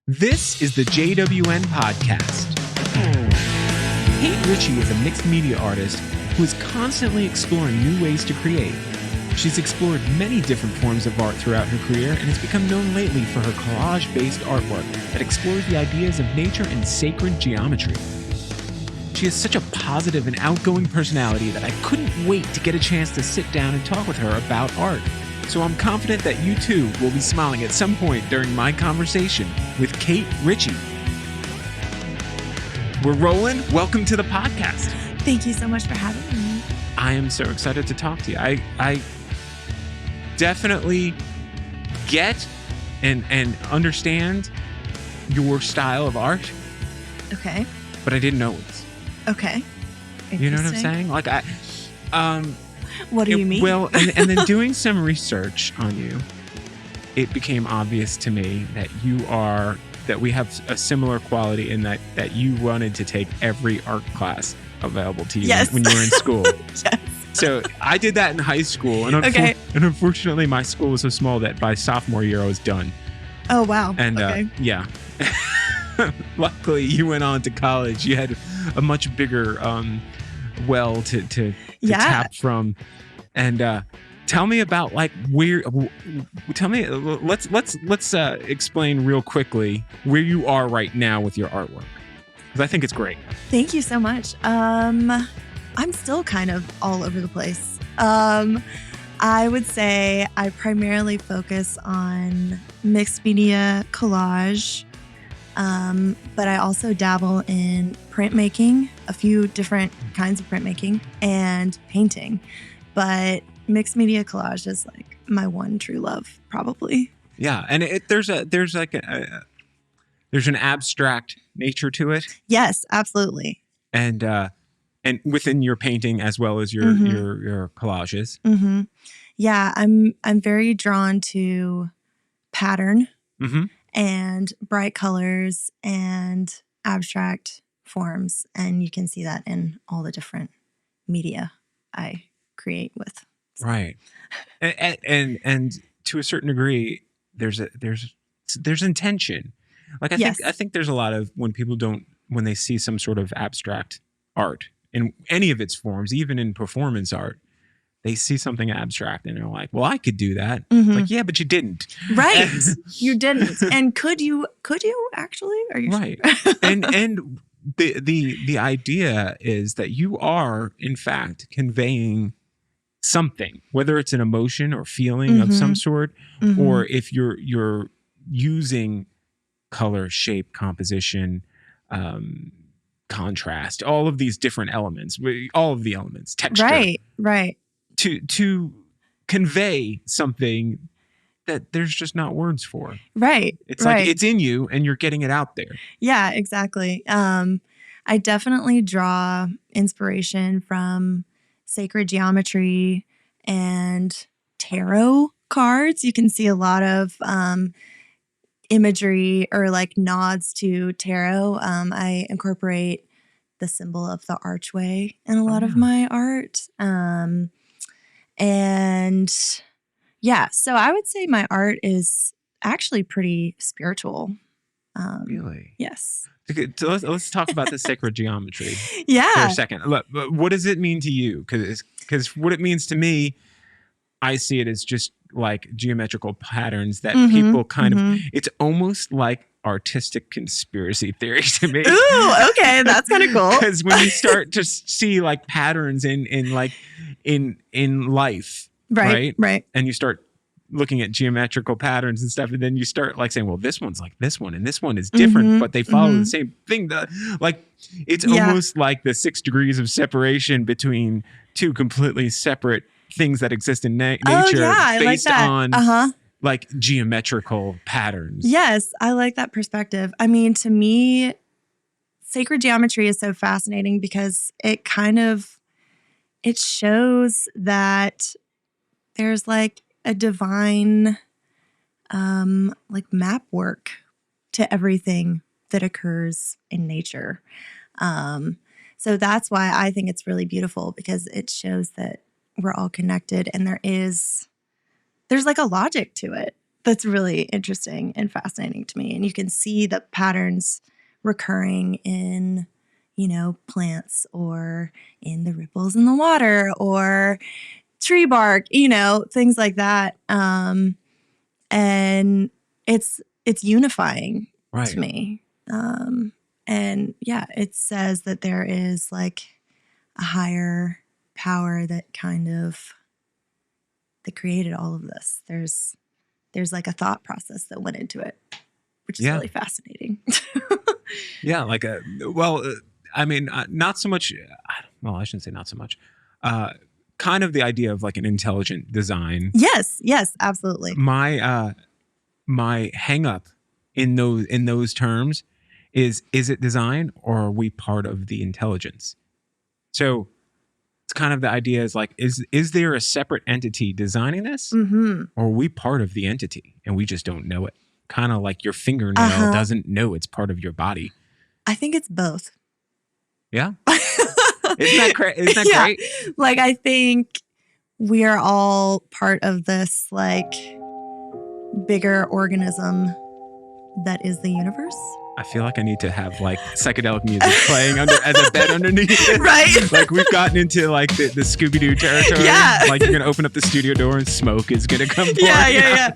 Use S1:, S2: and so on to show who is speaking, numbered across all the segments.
S1: This is the JWN podcast. Kate Ritchie is a mixed media artist who is constantly exploring new ways to create. She's explored many different forms of art throughout her career and has become known lately for her collage-based artwork that explores the ideas of nature and sacred geometry. She has such a positive and outgoing personality that I couldn't wait to get a chance to sit down and talk with her about art. So I'm confident that you too will be smiling at some point during my conversation with Kate Ritchie. We're rolling. Welcome to the podcast.
S2: Thank you so much for having me.
S1: I am so excited to talk to you. I definitely get and understand your style of art.
S2: Okay.
S1: But I didn't know it was.
S2: Okay.
S1: You know what I'm saying? Like
S2: what do you mean?
S1: Well, and then doing some research on you, it became obvious to me that that we have a similar quality in that you wanted to take every art class available to you when you were in school.
S2: Yes.
S1: So I did that in high school. And, and unfortunately, my school was so small that by sophomore year, I was done.
S2: Oh, wow.
S1: And yeah. Luckily, you went on to college. You had a much bigger well to tap from. And tell me about let's explain real quickly where you are right now with your artwork, because I think it's great.
S2: Thank you so much. I'm still kind of all over the place. I would say I primarily focus on mixed media collage, but I also dabble in printmaking, a few different kinds of printmaking, and painting. But mixed media collage is like my one true love, probably.
S1: Yeah, and there's an abstract nature to it.
S2: Yes, absolutely.
S1: And within your painting as well as your collages.
S2: Mm-hmm. Yeah, I'm very drawn to pattern and bright colors and abstract forms, and you can see that in all the different media I create with. So.
S1: Right. And to a certain degree, there's intention. Like I think there's a lot of when they see some sort of abstract art in any of its forms, even in performance art, they see something abstract and they're like, well, I could do that.
S2: Mm-hmm.
S1: It's like, yeah, but you didn't.
S2: Right. You didn't. And could you actually? Are you
S1: right.
S2: Sure?
S1: and the idea is that you are in fact conveying something, whether it's an emotion or feeling of some sort, or if you're using color, shape, composition, contrast, all of these different elements, texture,
S2: right,
S1: to convey something that there's just not words for.
S2: Right.
S1: It's like it's in you and you're getting it out there.
S2: Yeah, exactly. I definitely draw inspiration from sacred geometry and tarot cards. You can see a lot of imagery or like nods to tarot. I incorporate the symbol of the archway in a lot of my art. And yeah, so I would say my art is actually pretty spiritual.
S1: Really?
S2: Yes.
S1: Okay, so let's talk about the sacred geometry for
S2: Yeah.
S1: a second. Look, what does it mean to you? Because what it means to me, I see it as just like geometrical patterns that people kind of, it's almost like artistic conspiracy theory to me.
S2: Ooh, okay. That's kind of cool.
S1: Because when you start to see like patterns in life, right? And you start looking at geometrical patterns and stuff, and then you start like saying, well, this one's like this one, and this one is different, but they follow the same thing. It's almost like the 6 degrees of separation between two completely separate things that exist in nature based on like geometrical patterns.
S2: Yes, I like that perspective. I mean, to me, sacred geometry is so fascinating because it shows that there's like a divine like map work to everything that occurs in nature. So that's why I think it's really beautiful, because it shows that we're all connected and there's like a logic to it that's really interesting and fascinating to me. And you can see the patterns recurring in, plants or in the ripples in the water or tree bark, things like that. And it's unifying to me. And yeah, it says that there is like a higher power that created all of this. There's like a thought process that went into it, which is really fascinating.
S1: Yeah, not so much. Well, I shouldn't say not so much. Kind of the idea of like an intelligent design.
S2: Yes, absolutely.
S1: My hang up in those terms is it design or are we part of the intelligence? So it's kind of the idea is like, is there a separate entity designing this?
S2: Mm-hmm.
S1: Or are we part of the entity and we just don't know it? Kind of like your fingernail doesn't know it's part of your body.
S2: I think it's both.
S1: Yeah. Isn't that great?
S2: Like, I think we are all part of this like bigger organism that is the universe.
S1: I feel like I need to have like psychedelic music playing as a bed underneath it.
S2: Right.
S1: Like we've gotten into like the Scooby-Doo territory.
S2: Yeah.
S1: Like you're going to open up the studio door and smoke is going to come forth.
S2: Yeah.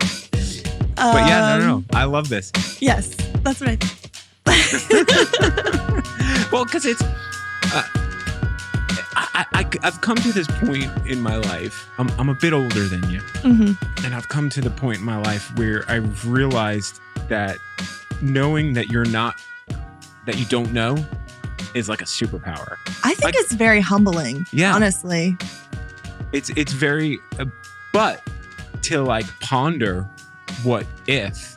S1: But yeah, no. I love this.
S2: Yes, that's what I think.
S1: Well, because it's... I've come to this point in my life. I'm a bit older than you. Mm-hmm. And I've come to the point in my life where I've realized that knowing that you don't know is like a superpower.
S2: I think it's very humbling. Yeah. Honestly.
S1: It's very, but to like ponder what if,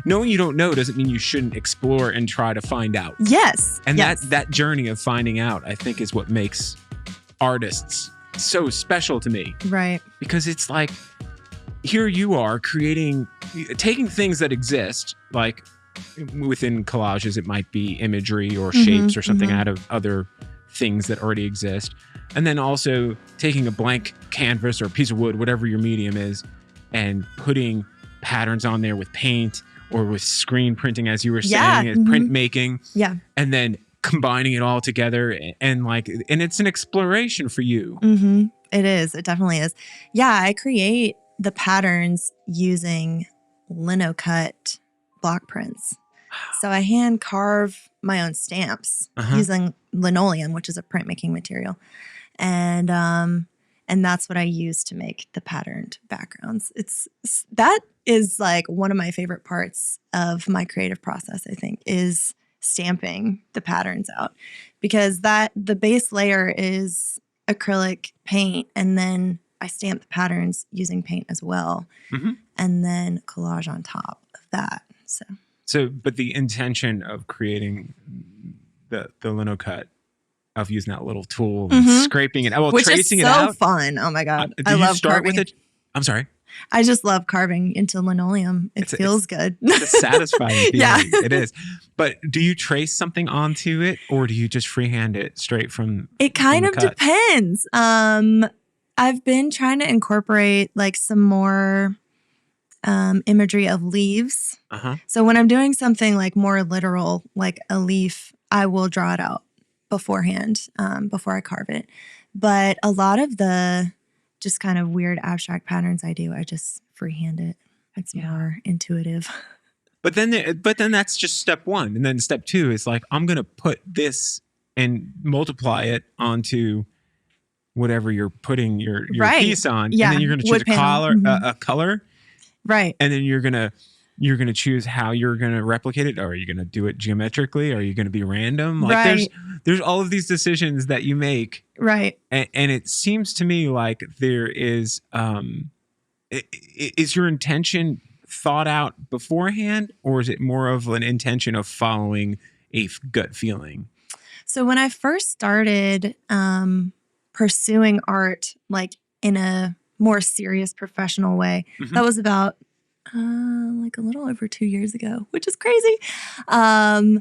S1: knowing you don't know doesn't mean you shouldn't explore and try to find out.
S2: Yes.
S1: And that journey of finding out, I think, is what makes artists so special to me.
S2: Right.
S1: Because it's like, here you are taking things that exist, like within collages, it might be imagery or shapes or something out of other things that already exist. And then also taking a blank canvas or a piece of wood, whatever your medium is, and putting patterns on there with paint or with screen printing, as you were saying, and printmaking. Yeah. And then combining it all together and it's an exploration for you.
S2: Mm-hmm. It is. It definitely is. Yeah. I create the patterns using lino-cut block prints. So I hand carve my own stamps using linoleum, which is a printmaking material. And that's what I use to make the patterned backgrounds. That is like one of my favorite parts of my creative process, I think, is stamping the patterns out, because the base layer is acrylic paint, and then I stamp the patterns using paint as well, and then collage on top of that. But
S1: the intention of creating the lino cut, of using that little tool, and scraping it,
S2: which
S1: tracing
S2: is
S1: it out.
S2: So fun! Oh my god,
S1: I love carving. I'm sorry.
S2: I just love carving into linoleum. It feels good.
S1: It's a satisfying feeling. Yeah, it is. But do you trace something onto it, or do you just freehand it straight from?
S2: It kind of depends. I've been trying to incorporate like some more imagery of leaves. So when I'm doing something like more literal, like a leaf, I will draw it out beforehand, before I carve it. But a lot of the just kind of weird abstract patterns I just freehand it. It's more intuitive.
S1: But then that's just step one. And then step two is like, I'm going to put this and multiply it onto whatever you're putting your piece on. Yeah. And then you're going to choose a color.
S2: Right.
S1: And then you're going to choose how you're going to replicate it. Or are you going to do it geometrically? Or are you going to be random? Like there's all of these decisions that you make.
S2: Right.
S1: And it seems to me like there is your intention thought out beforehand, or is it more of an intention of following a gut feeling?
S2: So when I first started pursuing art, like in a more serious professional way, that was about like a little over 2 years ago, which is crazy. I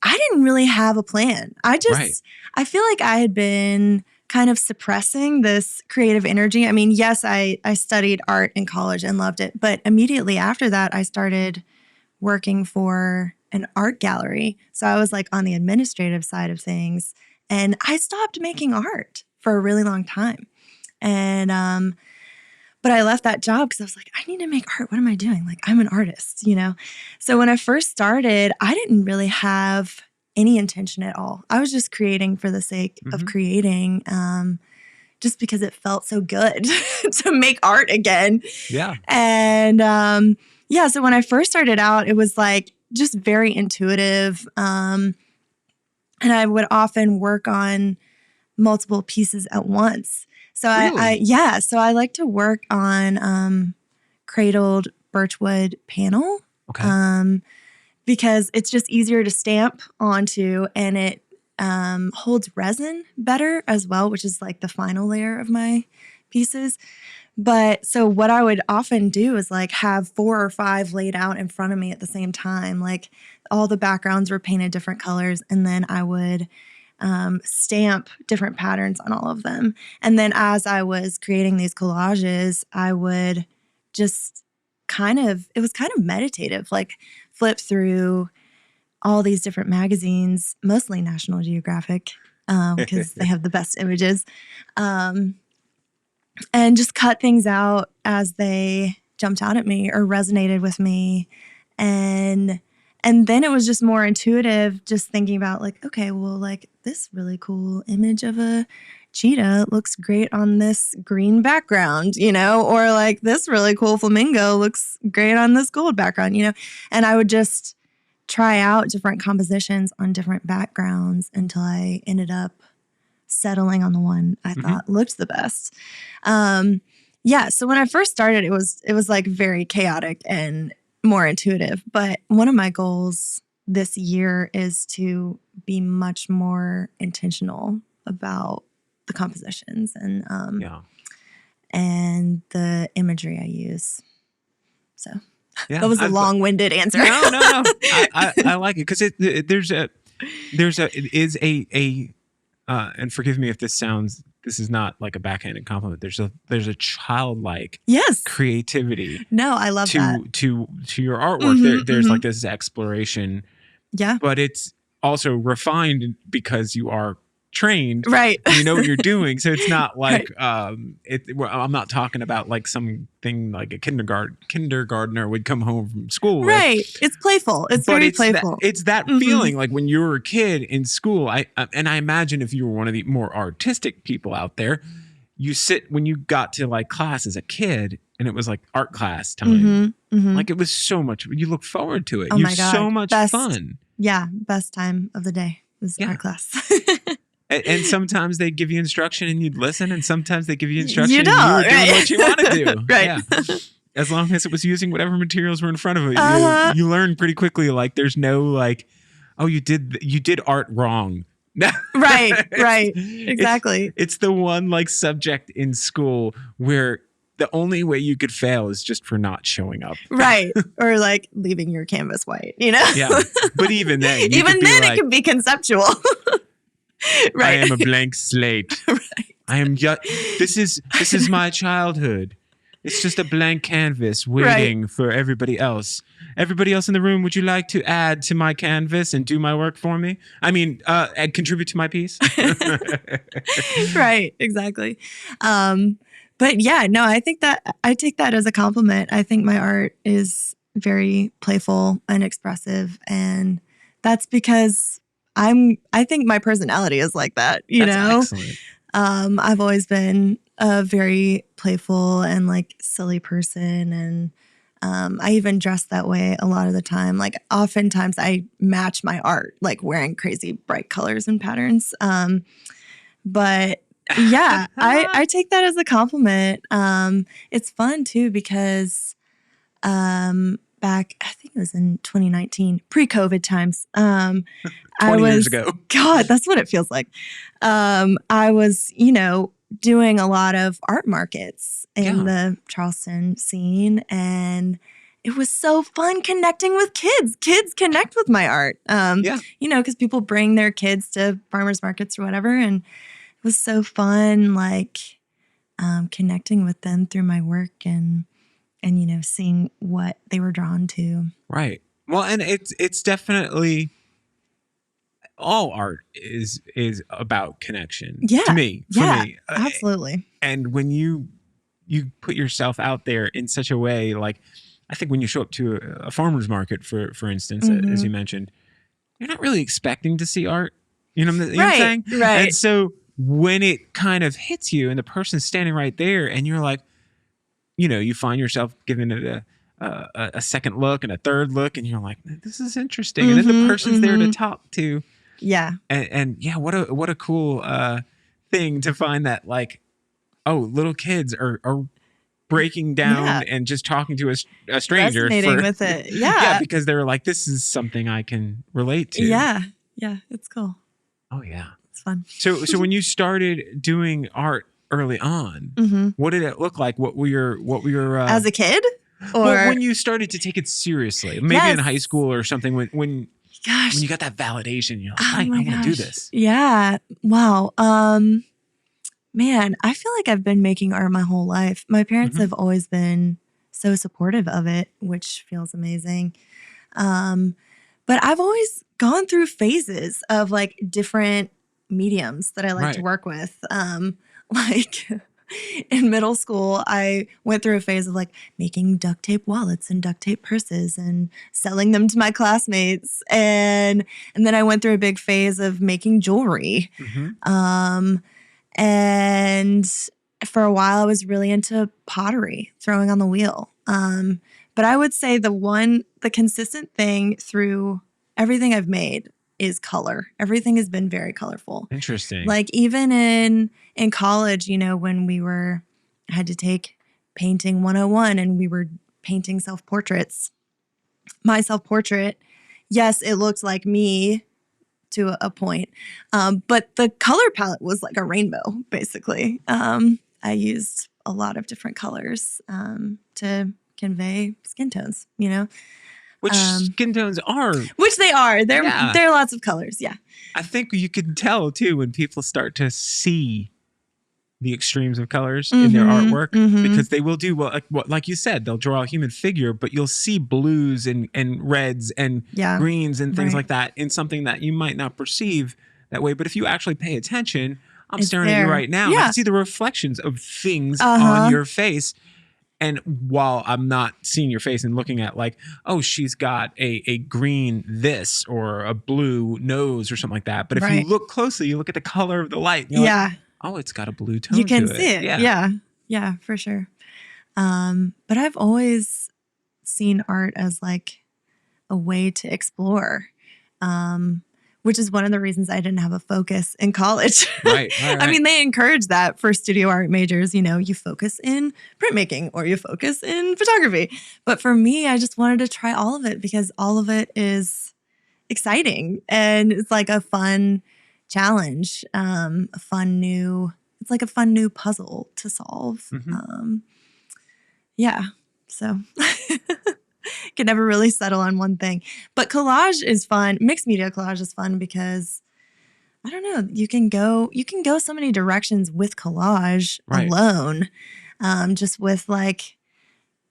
S2: didn't really have a plan. I feel like I had been kind of suppressing this creative energy. I mean, yes, I studied art in college and loved it, but immediately after that, I started working for an art gallery. So I was like on the administrative side of things, and I stopped making art for a really long time. And but I left that job because I was like, I need to make art. What am I doing? Like, I'm an artist, you know? So when I first started, I didn't really have any intention at all. I was just creating for the sake of creating, just because it felt so good to make art again.
S1: Yeah.
S2: And so when I first started out, it was like just very intuitive. And I would often work on multiple pieces at once. So
S1: Really?
S2: so I like to work on cradled birchwood panel.
S1: Okay.
S2: Because it's just easier to stamp onto, and it holds resin better as well, which is like the final layer of my pieces. But so what I would often do is like have 4 or 5 laid out in front of me at the same time. Like all the backgrounds were painted different colors, and then I would stamp different patterns on all of them. And then as I was creating these collages, I would just it was kind of meditative, like flip through all these different magazines, mostly National Geographic, because they have the best images, and just cut things out as they jumped out at me or resonated with me. And then it was just more intuitive, just thinking about like, okay, well, like this really cool image of a cheetah looks great on this green background, you know, or like this really cool flamingo looks great on this gold background, you know. And I would just try out different compositions on different backgrounds until I ended up settling on the one I thought looked the best. So when I first started, it was like very chaotic and more intuitive. But one of my goals this year is to be much more intentional about the compositions and and the imagery I use. So that was a long-winded answer.
S1: No. I like it because it is a and forgive me if this is not like a backhanded compliment. There's a childlike creativity.
S2: No, I love that.
S1: To your artwork. There's like this exploration.
S2: Yeah.
S1: But it's also refined because you are trained.
S2: Right.
S1: You know what you're doing. So it's not like I'm not talking about like something like a kindergartner would come home from school.
S2: Right. It's playful. It's very playful.
S1: It's that feeling like when you were a kid in school. I imagine if you were one of the more artistic people out there, when you got to like class as a kid and it was like art class time. Like it was so much, you look forward to it.
S2: Oh my God.
S1: So much fun.
S2: Yeah. Best time of the day was art class.
S1: And sometimes they give you instruction and you'd listen, and sometimes they give you instruction
S2: and
S1: you were doing what you want to do.
S2: Right.
S1: Yeah. As long as it was using whatever materials were in front of it, you learn pretty quickly. Like there's no like, oh, you did art wrong.
S2: Right. Exactly.
S1: It's the one like subject in school where the only way you could fail is just for not showing up.
S2: Right. Or like leaving your canvas white, you know?
S1: Yeah. But even then,
S2: it can be conceptual. Right.
S1: I am a blank slate.
S2: Right.
S1: I am this is my childhood. It's just a blank canvas waiting for everybody else. Everybody else in the room, would you like to add to my canvas and do my work for me? I mean, contribute to my piece.
S2: Right. Exactly. But yeah, no, I think that I take that as a compliment. I think my art is very playful and expressive, and that's because I think my personality is like that, you know?
S1: Excellent.
S2: I've always been a very playful and like silly person. And I even dress that way a lot of the time. Like oftentimes I match my art, like wearing crazy bright colors and patterns. But yeah, I take that as a compliment. It's fun too, because back, I think it was in 2019, pre-COVID times.
S1: 20 years ago.
S2: God, that's what it feels like. I was, doing a lot of art markets in the Charleston scene, and it was so fun connecting with kids. Kids connect with my art. Because people bring their kids to farmers markets or whatever, and it was so fun, like connecting with them through my work and seeing what they were drawn to.
S1: Right. Well, and it's definitely all art is about connection.
S2: Yeah.
S1: To me, for me,
S2: absolutely.
S1: And when you put yourself out there in such a way, like I think when you show up to a farmer's market, for instance, as you mentioned, you're not really expecting to see art. You know what I'm saying?
S2: Right.
S1: And so when it kind of hits you and the person's standing right there and you're like, you find yourself giving it a second look and a third look and you're like, this is interesting. And then the person's there to talk to.
S2: Yeah.
S1: And yeah, what a cool thing to find that, like, oh, little kids are breaking down and just talking to a stranger.
S2: Resonating with it. Yeah.
S1: Yeah, because they're like, this is something I can relate to.
S2: Yeah. Yeah. It's cool.
S1: Oh, yeah.
S2: It's fun.
S1: So when you started doing art early on, what did it look like? What were your
S2: as a kid? Or
S1: when you started to take it seriously, maybe in high school or something, when you got that validation, you're like, I want to do this.
S2: Yeah. Wow. Man, I feel like I've been making art my whole life. My parents have always been so supportive of it, which feels amazing. But I've always gone through phases of like different mediums that I like to work with. Like in middle school, I went through a phase of like making duct tape wallets and duct tape purses and selling them to my classmates. And then I went through a big phase of making jewelry. And for a while, I was really into pottery, throwing on the wheel. But I would say the consistent thing through everything I've made is color. Everything has been very colorful.
S1: Interesting.
S2: Like even in college, when I had to take painting 101 and we were painting self-portraits. My self-portrait, yes, it looked like me to a point. But the color palette was like a rainbow, basically. I used a lot of different colors to convey skin tones,
S1: Which skin tones are.
S2: Which they are. There are lots of colors, yeah.
S1: I think you can tell, too, when people start to see the extremes of colors in their artwork, because they will do, like you said, they'll draw a human figure, but you'll see blues and reds and greens and things like that in something that you might not perceive that way. But if you actually pay attention, I'm staring at you right now. I can see the reflections of things on your face. And while I'm not seeing your face and looking at like, oh, she's got a green this or a blue nose or something like that. But if you look closely, you look at the color of the light. And you're like, oh, it's got a blue tone to it.
S2: You can see it. Yeah, for sure. But I've always seen art as like a way to explore, which is one of the reasons I didn't have a focus in college.
S1: Right.
S2: I mean, they encourage that for studio art majors. You focus in printmaking or you focus in photography. But for me, I just wanted to try all of it because all of it is exciting and it's like a fun challenge, it's like a fun new puzzle to solve. So can never really settle on one thing. But collage is fun. Mixed media collage is fun because I don't know, you can go so many directions with collage alone. Just with like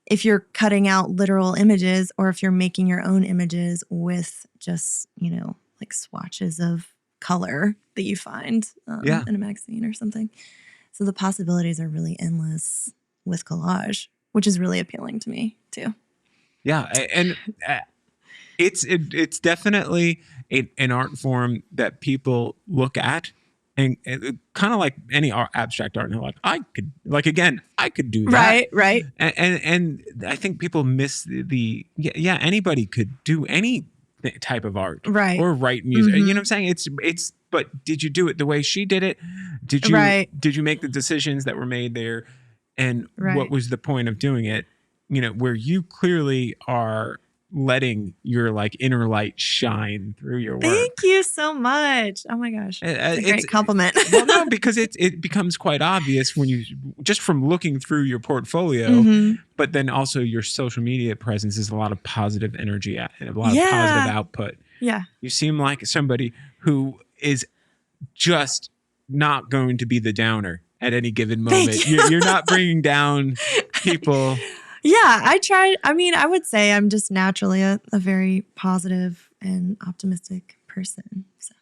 S2: if you're cutting out literal images or if you're making your own images with just, like swatches of color that you find in a magazine or something. So the possibilities are really endless with collage, which is really appealing to me too.
S1: Yeah, and it's definitely an art form that people look at and kind of like any abstract art, and they're like, I could do that.
S2: Right.
S1: And I think people miss anybody could do any type of art,
S2: right?
S1: Or write music. You know what I'm saying? It's. But did you do it the way she did it? Did you make the decisions that were made there? And what was the point of doing it? Where you clearly are letting your like inner light shine through your work.
S2: Thank you so much. Oh my gosh, it's a great compliment.
S1: Well, no, because it becomes quite obvious when you just from looking through your portfolio, but then also your social media presence is a lot of positive energy and a lot of positive output.
S2: Yeah,
S1: you seem like somebody who is just not going to be the downer at any given
S2: Thank
S1: moment.
S2: you.
S1: You're not bringing down people.
S2: Yeah, I try. I mean, I would say I'm just naturally a very positive and optimistic person. So,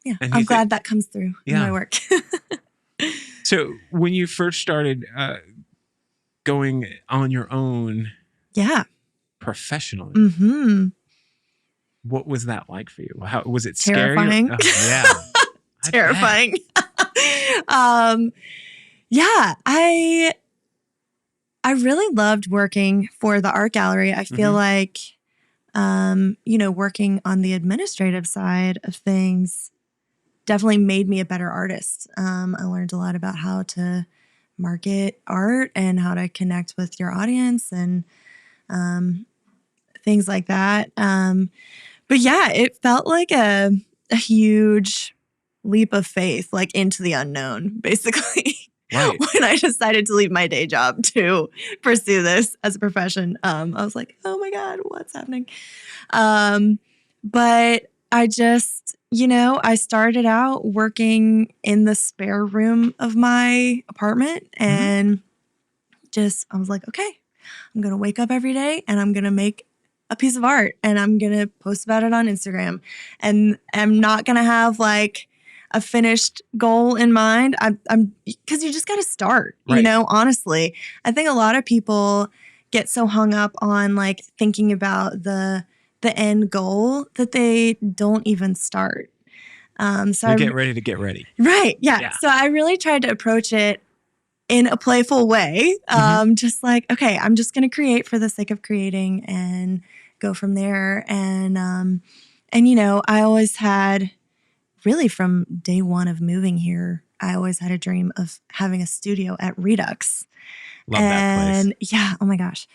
S2: yeah,
S1: And
S2: I'm glad that comes through in my work.
S1: So when you first started going on your own professionally, what was that like for you? How was it?
S2: Terrifying.
S1: Scary? Yeah.
S2: Terrifying. Yeah, I really loved working for the art gallery. I feel like, working on the administrative side of things definitely made me a better artist. I learned a lot about how to market art and how to connect with your audience and things like that. But yeah, it felt like a huge leap of faith, like into the unknown, basically.
S1: Right.
S2: When I decided to leave my day job to pursue this as a profession, I was like, oh my God, what's happening? But I just, I started out working in the spare room of my apartment and I was like, okay, I'm going to wake up every day and I'm going to make a piece of art and I'm going to post about it on Instagram. And I'm not going to have like a finished goal in mind. I'm because you just got to start, honestly. I think a lot of people get so hung up on like thinking about the end goal that they don't even start.
S1: So get ready to get ready.
S2: Right. Yeah. So I really tried to approach it in a playful way. Just like, okay, I'm just going to create for the sake of creating and go from there. And I always had, really from day one of moving here, I always had a dream of having a studio at Redux.
S1: Love that place.
S2: Yeah, oh my gosh.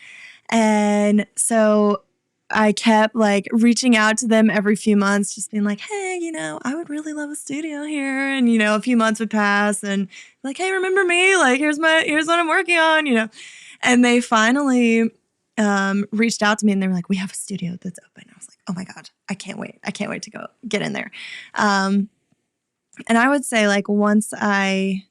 S2: And so I kept like reaching out to them every few months, just being like, hey, I would really love a studio here. And, a few months would pass and like, hey, remember me? Like, here's what I'm working on, And they finally reached out to me and they were like, we have a studio that's open. I was like, oh my God, I can't wait. I can't wait to go get in there. And I would say like once I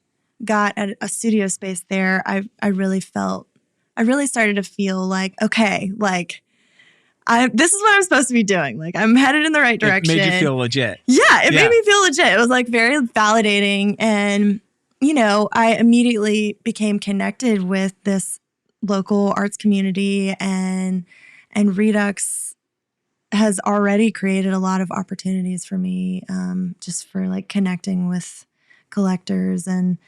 S2: got a studio space there, I really started to feel like, okay, like this is what I'm supposed to be doing. Like I'm headed in the right direction.
S1: It made you feel legit.
S2: Yeah, it made me feel legit. It was like very validating. And, I immediately became connected with this local arts community and Redux has already created a lot of opportunities for me, just for like connecting with collectors and,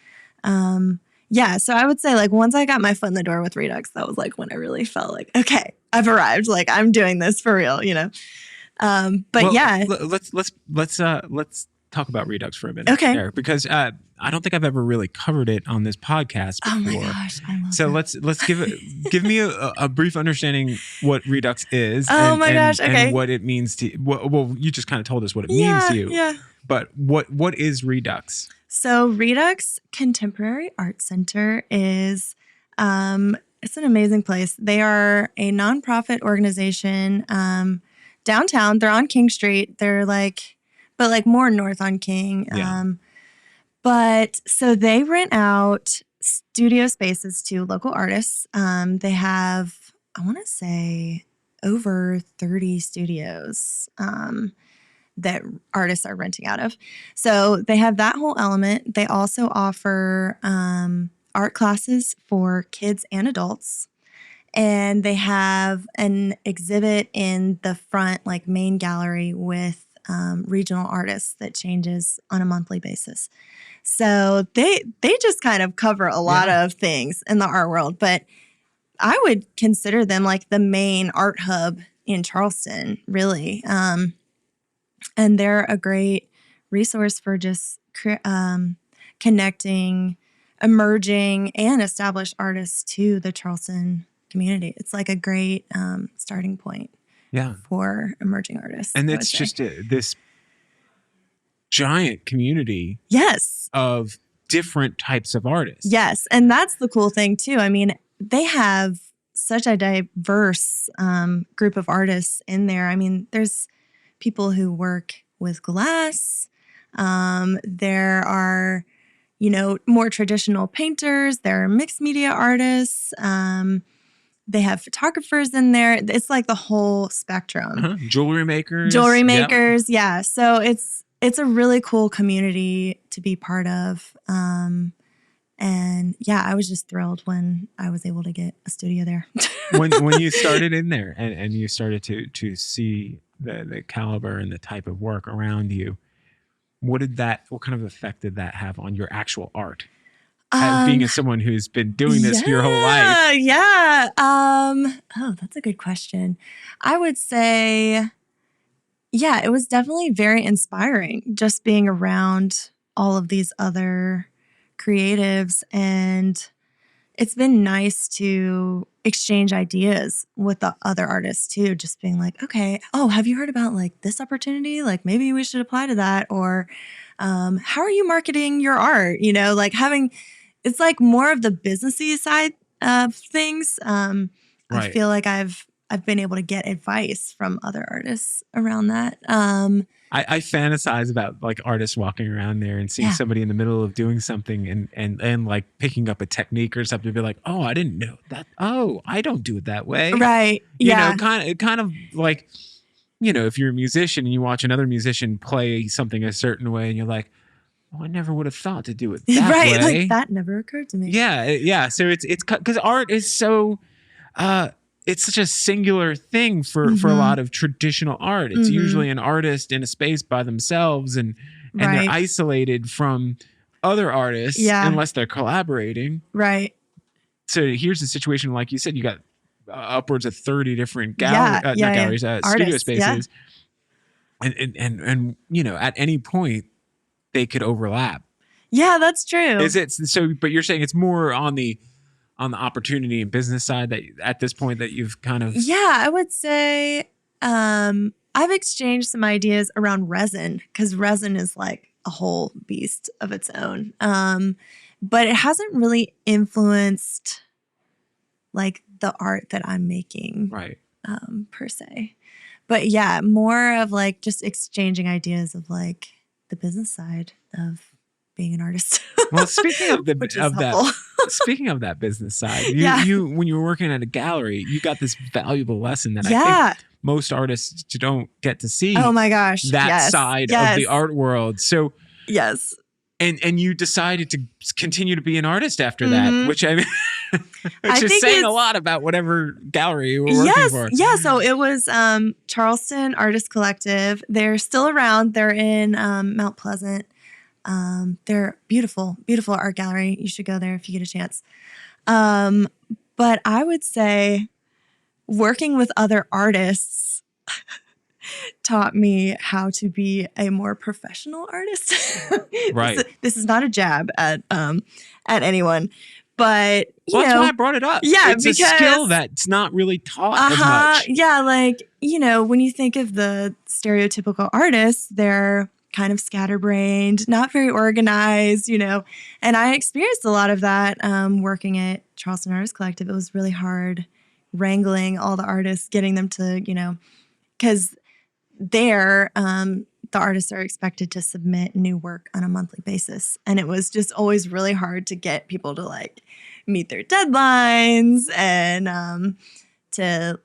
S2: so I would say like once I got my foot in the door with Redux, that was like when I really felt like, okay, I've arrived. Like I'm doing this for real,
S1: Let's talk about Redux for a minute.
S2: Okay.
S1: There, because I don't think I've ever really covered it on this podcast before.
S2: Oh my gosh, I love
S1: so
S2: it.
S1: let's give me a brief understanding what Redux is.
S2: Oh my gosh, okay.
S1: And what it means to. Well, you just kind of told us what it means to you.
S2: Yeah.
S1: But what is Redux?
S2: So Redux Contemporary Art Center is it's an amazing place. They are a nonprofit organization downtown. They're on King Street. They're but more north on King.
S1: Yeah.
S2: But so they rent out studio spaces to local artists. They have, I want to say, over 30 studios that artists are renting out of. So they have that whole element. They also offer art classes for kids and adults. And they have an exhibit in the front, like main gallery with regional artists that changes on a monthly basis. So they just kind of cover a lot of things in the art world, but I would consider them like the main art hub in Charleston, really. And they're a great resource for just connecting emerging and established artists to the Charleston community. It's like a great starting point for emerging artists.
S1: And it's just this giant community of different types of artists.
S2: Yes. And that's the cool thing too. I mean, they have such a diverse group of artists in there. I mean, there's people who work with glass. There are more traditional painters. There are mixed media artists. They have photographers in there. It's like the whole spectrum.
S1: Jewelry makers.
S2: Yeah. So it's a really cool community to be part of. And yeah, I was just thrilled when I was able to get a studio there.
S1: when you started in there and you started to see the caliber and the type of work around you, what kind of effect did that have on your actual art? Being as someone who's been doing this your whole life.
S2: Yeah. Oh, that's a good question. I would say, yeah, it was definitely very inspiring just being around all of these other creatives. And it's been nice to exchange ideas with the other artists too. Just being like, okay, oh, have you heard about like this opportunity? Like maybe we should apply to that. Or how are you marketing your art? Like it's like more of the businessy side of things.
S1: Right.
S2: I feel like I've been able to get advice from other artists around that.
S1: I fantasize about like artists walking around there and seeing somebody in the middle of doing something and like picking up a technique or something to be like, oh, I didn't know that. Oh, I don't do it that way.
S2: Right.
S1: Kind of like, if you're a musician and you watch another musician play something a certain way and you're like, oh, I never would have thought to do it that way.
S2: Right. Like that never occurred to me.
S1: Yeah. Yeah. So it's because art is so, it's such a singular thing for a lot of traditional art. It's usually an artist in a space by themselves and they're isolated from other artists unless they're collaborating.
S2: Right.
S1: So here's the situation, like you said, you got upwards of 30 different studio spaces. And at any point they could overlap.
S2: Yeah, that's true.
S1: Is it so? But you're saying it's more on the opportunity and business side that at this point that you've kind of.
S2: Yeah, I would say I've exchanged some ideas around resin because resin is like a whole beast of its own. But it hasn't really influenced like the art that I'm making.
S1: Right.
S2: Per se. But yeah, more of like just exchanging ideas of like the business side of being an artist.
S1: Well, speaking of speaking of that business side, you when you were working at a gallery, you got this valuable lesson that I think most artists don't get to see.
S2: Oh my gosh.
S1: That side of the art world. So
S2: yes.
S1: And you decided to continue to be an artist after that, which I mean, which is saying a lot about whatever gallery you were working for.
S2: Yeah, so it was Charleston Artist Collective. They're still around. They're in Mount Pleasant. They're beautiful, beautiful art gallery. You should go there if you get a chance. But I would say working with other artists taught me how to be a more professional artist.
S1: Right.
S2: This is not a jab at anyone, but
S1: that's why I brought it up.
S2: Yeah,
S1: it's a skill that's not really taught as much.
S2: Yeah, like when you think of the stereotypical artists, they're kind of scatterbrained, not very organized, and I experienced a lot of that working at Charleston Artist Collective. It was really hard wrangling all the artists, getting them to, because there, the artists are expected to submit new work on a monthly basis. And it was just always really hard to get people to like meet their deadlines and to,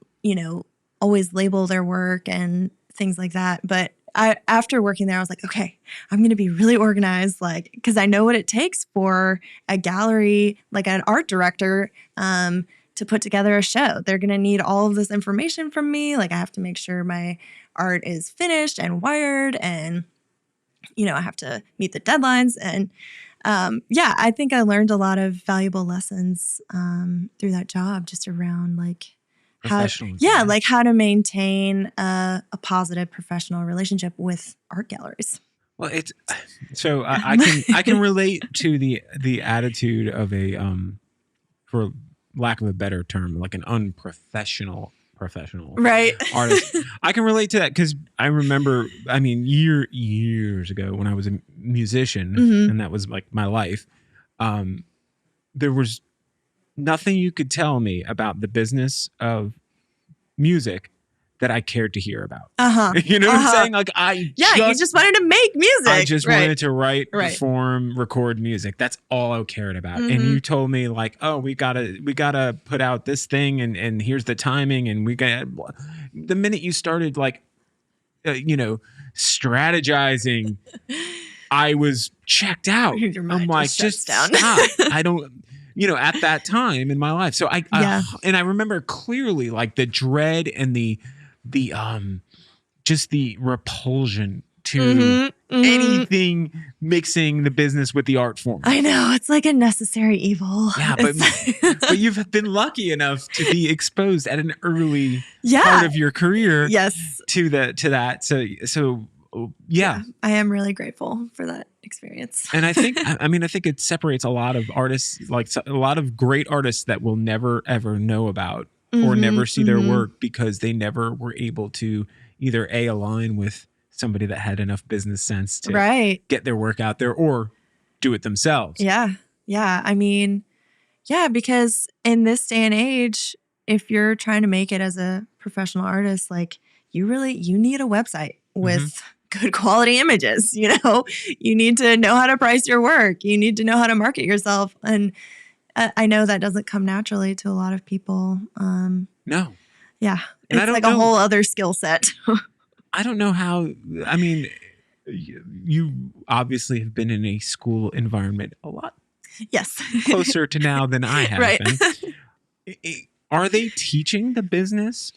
S2: always label their work and things like that. But after working there, I was like, okay, I'm going to be really organized, like, because I know what it takes for a gallery, like an art director, to put together a show. They're going to need all of this information from me. Like I have to make sure my art is finished and wired and, I have to meet the deadlines. And I think I learned a lot of valuable lessons through that job just around like how to maintain a positive professional relationship with art galleries.
S1: Well, it's so I can relate to the attitude of a for lack of a better term, like an unprofessional
S2: right
S1: artist. I can relate to that because I remember, years ago when I was a musician and that was like my life, there was nothing you could tell me about the business of music that I cared to hear about.
S2: Uh-huh.
S1: You know what I'm saying? Like
S2: you just wanted to make music.
S1: I just wanted to write,
S2: Right.
S1: perform, record music. That's all I cared about.
S2: Mm-hmm.
S1: And you told me like, oh, we gotta put out this thing, and here's the timing, and the minute you started like, strategizing, I was checked out.
S2: Your mind
S1: I'm like, just
S2: down.
S1: stop. I don't. At that time in my life. So I remember clearly like the dread and the just the repulsion to anything mixing the business with the art form.
S2: I know, it's like a necessary evil.
S1: Yeah, but you've been lucky enough to be exposed at an early part of your career.
S2: Yes.
S1: To that. So yeah.
S2: I am really grateful for that experience.
S1: And I think it separates a lot of artists, like a lot of great artists that will never ever know about or never see their work because they never were able to either align with somebody that had enough business sense to get their work out there or do it themselves.
S2: Yeah. Yeah. I mean, yeah, because in this day and age, if you're trying to make it as a professional artist, like you need a website with good quality images. You need to know how to price your work. You need to know how to market yourself. And I know that doesn't come naturally to a lot of people.
S1: No.
S2: Yeah. It's like a whole other skill set.
S1: I don't know how, I mean, you obviously have been in a school environment a lot closer to now than I have been. Are they teaching the business?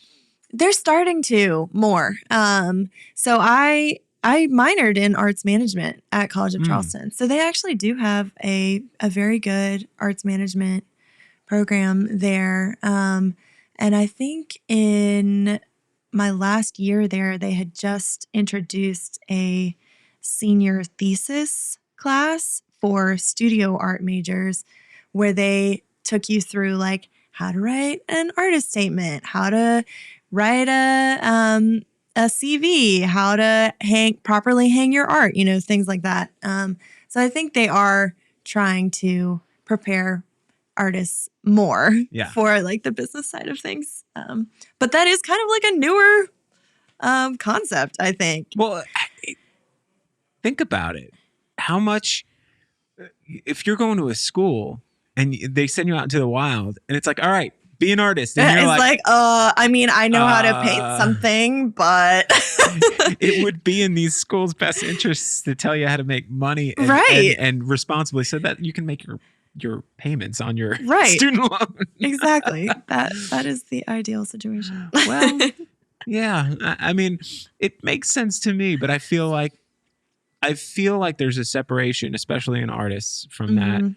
S2: They're starting to more. So I minored in arts management at College of Charleston. So they actually do have a very good arts management program there. And I think in my last year there, they had just introduced a senior thesis class for studio art majors where they took you through like how to write an artist statement, how to write a CV, how to properly hang your art, things like that. So I think they are trying to prepare artists more for like the business side of things. But that is kind of like a newer concept, I think.
S1: Well, think about it. How much, if you're going to a school and they send you out into the wild and it's like, all right, be an artist. And you're
S2: I mean, I know how to paint something, but
S1: it would be in these schools' best interests to tell you how to make money and responsibly so that you can make your payments on your student loan.
S2: Exactly. That is the ideal situation.
S1: Well, yeah. I mean, it makes sense to me, but I feel like there's a separation, especially in artists from that,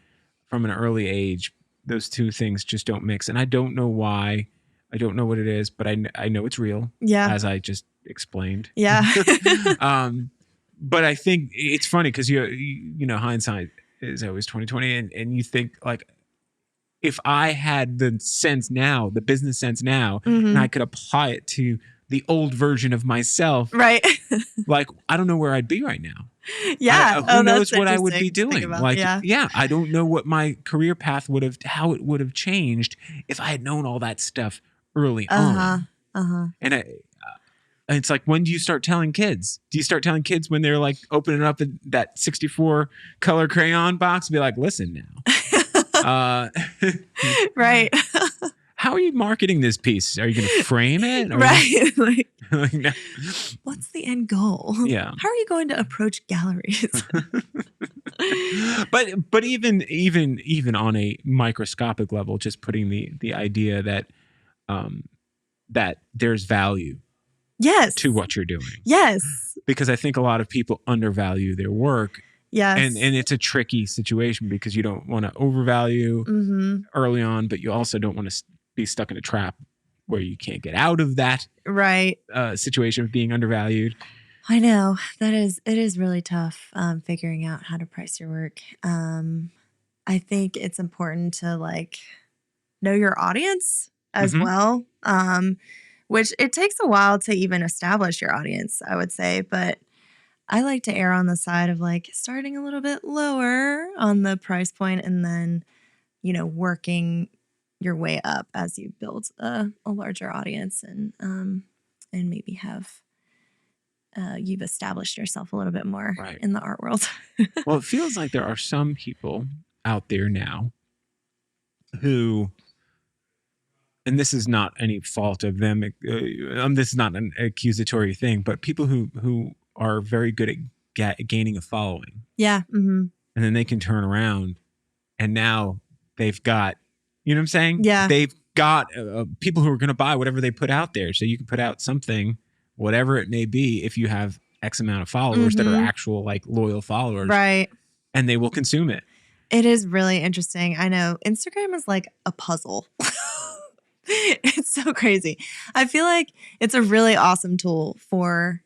S1: from an early age. Those two things just don't mix. And I don't know why. I don't know what it is, but I know it's real. Yeah. As I just explained.
S2: Yeah.
S1: But I think it's funny because you know, hindsight is always 20/20, and you think like, if I had the sense now, the business sense now, and I could apply it to the old version of myself,
S2: right?
S1: Like, I don't know where I'd be right now.
S2: Yeah.
S1: Who knows what I would be doing? Like, I don't know what my career path how it would have changed if I had known all that stuff early on. And it's like, when do you start telling kids? Do you start telling kids when they're like opening up that 64 color crayon box and be like, listen now.
S2: Right.
S1: How are you marketing this piece? Are you going to frame it? Or
S2: right.
S1: like, no.
S2: What's the end goal?
S1: Yeah.
S2: How are you going to approach galleries?
S1: But even on a microscopic level, just putting the idea that that there's value to what you're doing.
S2: Yes.
S1: Because I think a lot of people undervalue their work.
S2: Yes.
S1: And it's a tricky situation because you don't want to overvalue early on, but you also don't want to be stuck in a trap where you can't get out of that situation of being undervalued.
S2: I know it is really tough figuring out how to price your work. I think it's important to like know your audience as well, which it takes a while to even establish your audience, I would say. But I like to err on the side of like starting a little bit lower on the price point and then, working your way up as you build a larger audience and and maybe have you've established yourself a little bit more
S1: Right.
S2: in the art world.
S1: Well, it feels like there are some people out there now who, and this is not any fault of them, this is not an accusatory thing, but people who are very good at gaining a following.
S2: Yeah. Mm-hmm.
S1: And then they can turn around and now they've got, you know what I'm saying?
S2: Yeah.
S1: They've got people who are going to buy whatever they put out there. So you can put out something, whatever it may be, if you have X amount of followers that are actual like loyal followers.
S2: Right.
S1: And they will consume it.
S2: It is really interesting. I know Instagram is like a puzzle. It's so crazy. I feel like it's a really awesome tool for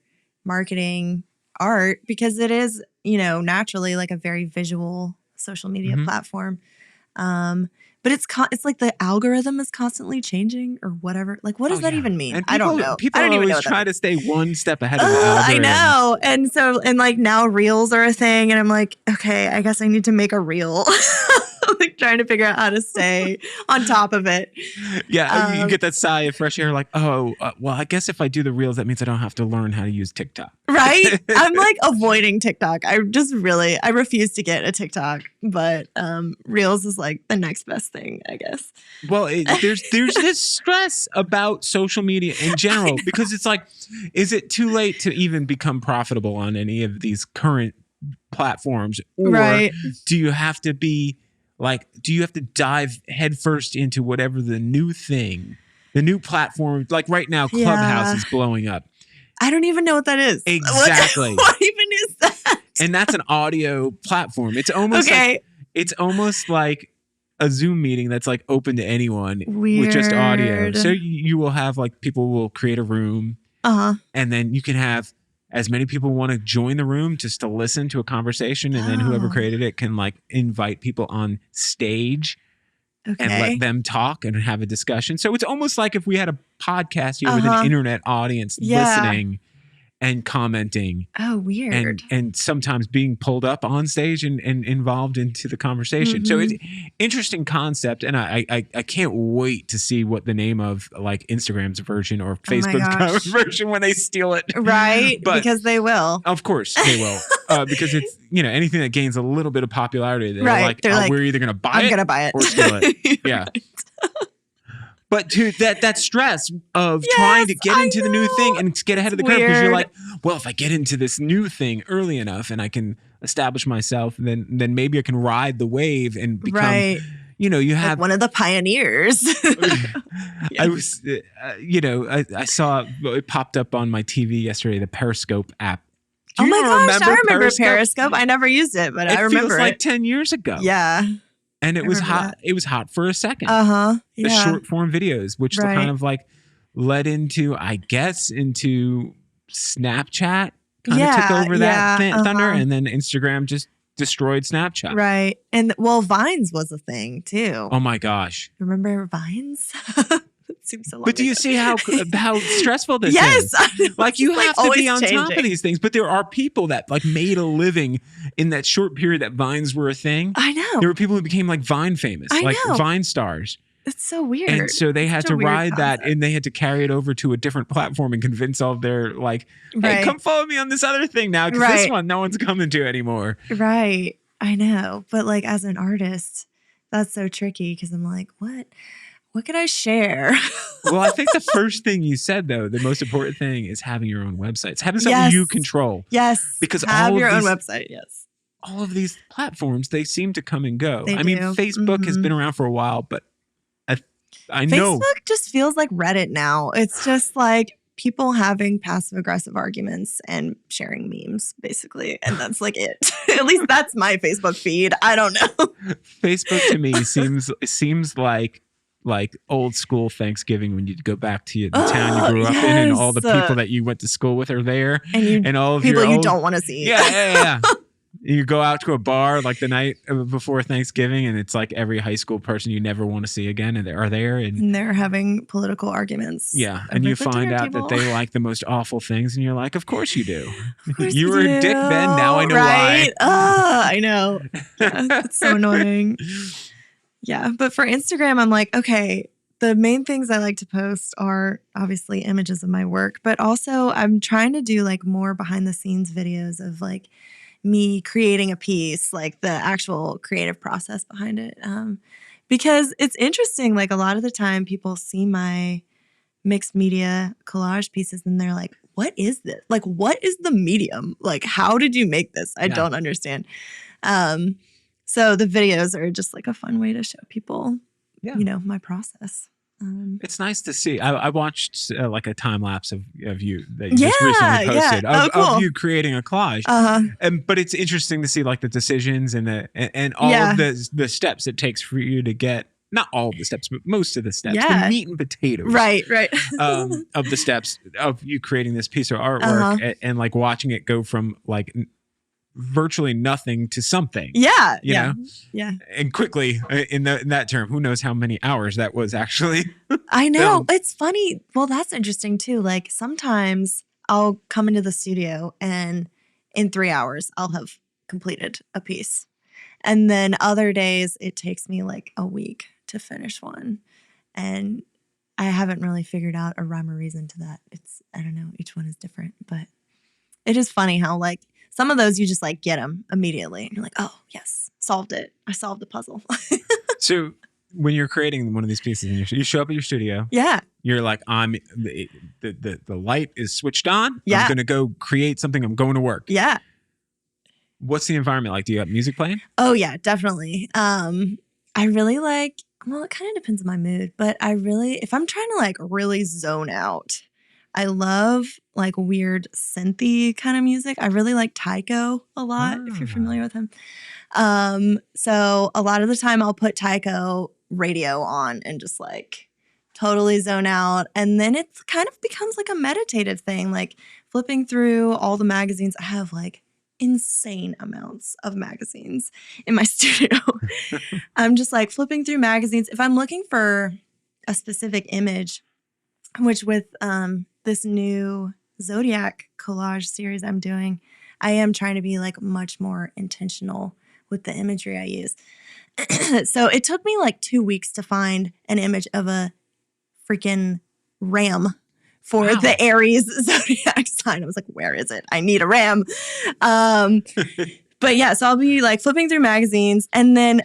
S2: marketing art because it is, naturally like a very visual social media platform. But it's like the algorithm is constantly changing or whatever. Like, what does that even mean?
S1: And people,
S2: I don't know.
S1: People
S2: I don't even
S1: always
S2: know
S1: try to stay one step ahead of the algorithm.
S2: I know. And like now reels are a thing. And I'm like, okay, I guess I need to make a reel. Like trying to figure out how to stay on top of it.
S1: Yeah, you get that sigh of fresh air like, well, I guess if I do the reels, that means I don't have to learn how to use TikTok.
S2: Right? I'm like avoiding TikTok. I refuse to get a TikTok, but reels is like the next best thing, I guess.
S1: Well, there's this stress about social media in general because it's like, is it too late to even become profitable on any of these current platforms? Or do you have to be do you have to dive headfirst into whatever the new thing, the new platform, like right now, Clubhouse is blowing up.
S2: I don't even know what that is.
S1: Exactly.
S2: What even is that?
S1: And that's an audio platform. It's almost it's almost like a Zoom meeting that's like open to anyone with just audio. So you will have like people will create a room and then you can have as many people want to join the room just to listen to a conversation. And then whoever created it can like invite people on stage and let them talk and have a discussion. So it's almost like if we had a podcast here with an internet audience listening and commenting.
S2: Oh, weird.
S1: And sometimes being pulled up on stage and involved into the conversation. So it's interesting concept. And I can't wait to see what the name of like Instagram's version or Facebook's version when they steal it.
S2: Right. But, because they will.
S1: Of course they will. Because it's, anything that gains a little bit of popularity, they're like, we're either going to buy
S2: I'm going to buy it
S1: or steal it. Yeah. But dude, that stress of trying to get into the new thing and get ahead of the curve because you're like, well, if I get into this new thing early enough and I can establish myself, then maybe I can ride the wave and become, you have
S2: like one of the pioneers.
S1: I was, I saw it popped up on my TV yesterday, the Periscope app.
S2: Oh my gosh, I remember Periscope. I never used it, but I remember
S1: it. Feels like 10 years ago.
S2: Yeah.
S1: And it was hot. It was hot for a second.
S2: Yeah.
S1: The short form videos, which kind of like led into, I guess, into Snapchat. Kind of took over that thunder, and then Instagram just destroyed Snapchat.
S2: Right. And Vines was a thing too.
S1: Oh my gosh.
S2: Remember Vines? It seems so long
S1: But do you see how stressful this is?
S2: Yes.
S1: Like you have to be on top of these things. But there are people that like made a living in that short period that Vines were a thing.
S2: I know.
S1: There were people who became like Vine famous, Vine stars.
S2: It's so weird.
S1: And so they had to ride that and they had to carry it over to a different platform and convince all of their like, hey, come follow me on this other thing now because this one no one's coming to anymore.
S2: Right. I know. But like as an artist, that's so tricky because I'm like, what could I share?
S1: Well, I think the first thing you said, though, the most important thing is having your own websites, having something you control.
S2: Yes.
S1: Because
S2: have your own website. Yes.
S1: All of these platforms, they seem to come and go.
S2: They
S1: mean,
S2: do.
S1: Facebook has been around for a while, but I know.
S2: Facebook just feels like Reddit now. It's just like people having passive aggressive arguments and sharing memes, basically. And that's like it. At least that's my Facebook feed. I don't know.
S1: Facebook to me seems like old school Thanksgiving when you go back to the town you grew up in and all the people that you went to school with are there and all of
S2: people
S1: your
S2: you don't want to see.
S1: Yeah. You go out to a bar like the night before Thanksgiving and it's like every high school person you never want to see again and they are there and
S2: they're having political arguments.
S1: Yeah. And you find out that they like the most awful things and you're like, of course you do. You were a dick then. Now I know why.
S2: I know. Yeah, it's so annoying. Yeah. But for Instagram, I'm like, okay, the main things I like to post are obviously images of my work, but also I'm trying to do like more behind the scenes videos of like me creating a piece, like the actual creative process behind it. Because it's interesting, like a lot of the time people see my mixed media collage pieces and they're like, what is this? Like, what is the medium? Like, how did you make this? I don't understand. So the videos are just like a fun way to show people, my process.
S1: It's nice to see. I watched like a time lapse of you that you just recently posted of you creating a collage. But it's interesting to see like the decisions and all of the steps it takes for you to get, not all of the steps, but most of the steps, the meat and potatoes,
S2: right,
S1: of the steps of you creating this piece of artwork and like watching it go from like virtually nothing to something. You know? And quickly in that term, who knows how many hours that was actually.
S2: I know. It's funny. Well, that's interesting too. Like sometimes I'll come into the studio and in 3 hours I'll have completed a piece. And then other days it takes me like a week to finish one. And I haven't really figured out a rhyme or reason to that. I don't know. Each one is different, but it is funny how like some of those you just like get them immediately. And you're like, oh, yes, solved it. I solved the puzzle.
S1: So when you're creating one of these pieces, and you show up at your studio. You're like, the light is switched on. I'm going to go create something. I'm going to work. What's the environment like? Do you have music playing?
S2: Oh, yeah, definitely. I really like, well, it kind of depends on my mood, but if I'm trying to like really zone out, I love like weird synthy kind of music. I really like Tycho a lot, if you're familiar with him. So a lot of the time I'll put Tycho radio on and just like totally zone out. And then it kind of becomes like a meditative thing, like flipping through all the magazines. I have like insane amounts of magazines in my studio. I'm just like flipping through magazines. If I'm looking for a specific image, which with this new Zodiac collage series I'm doing, I am trying to be like much more intentional with the imagery I use. So it took me like 2 weeks to find an image of a freaking ram for the Aries Zodiac sign. I was like, where is it? I need a ram. But yeah, so I'll be like flipping through magazines and then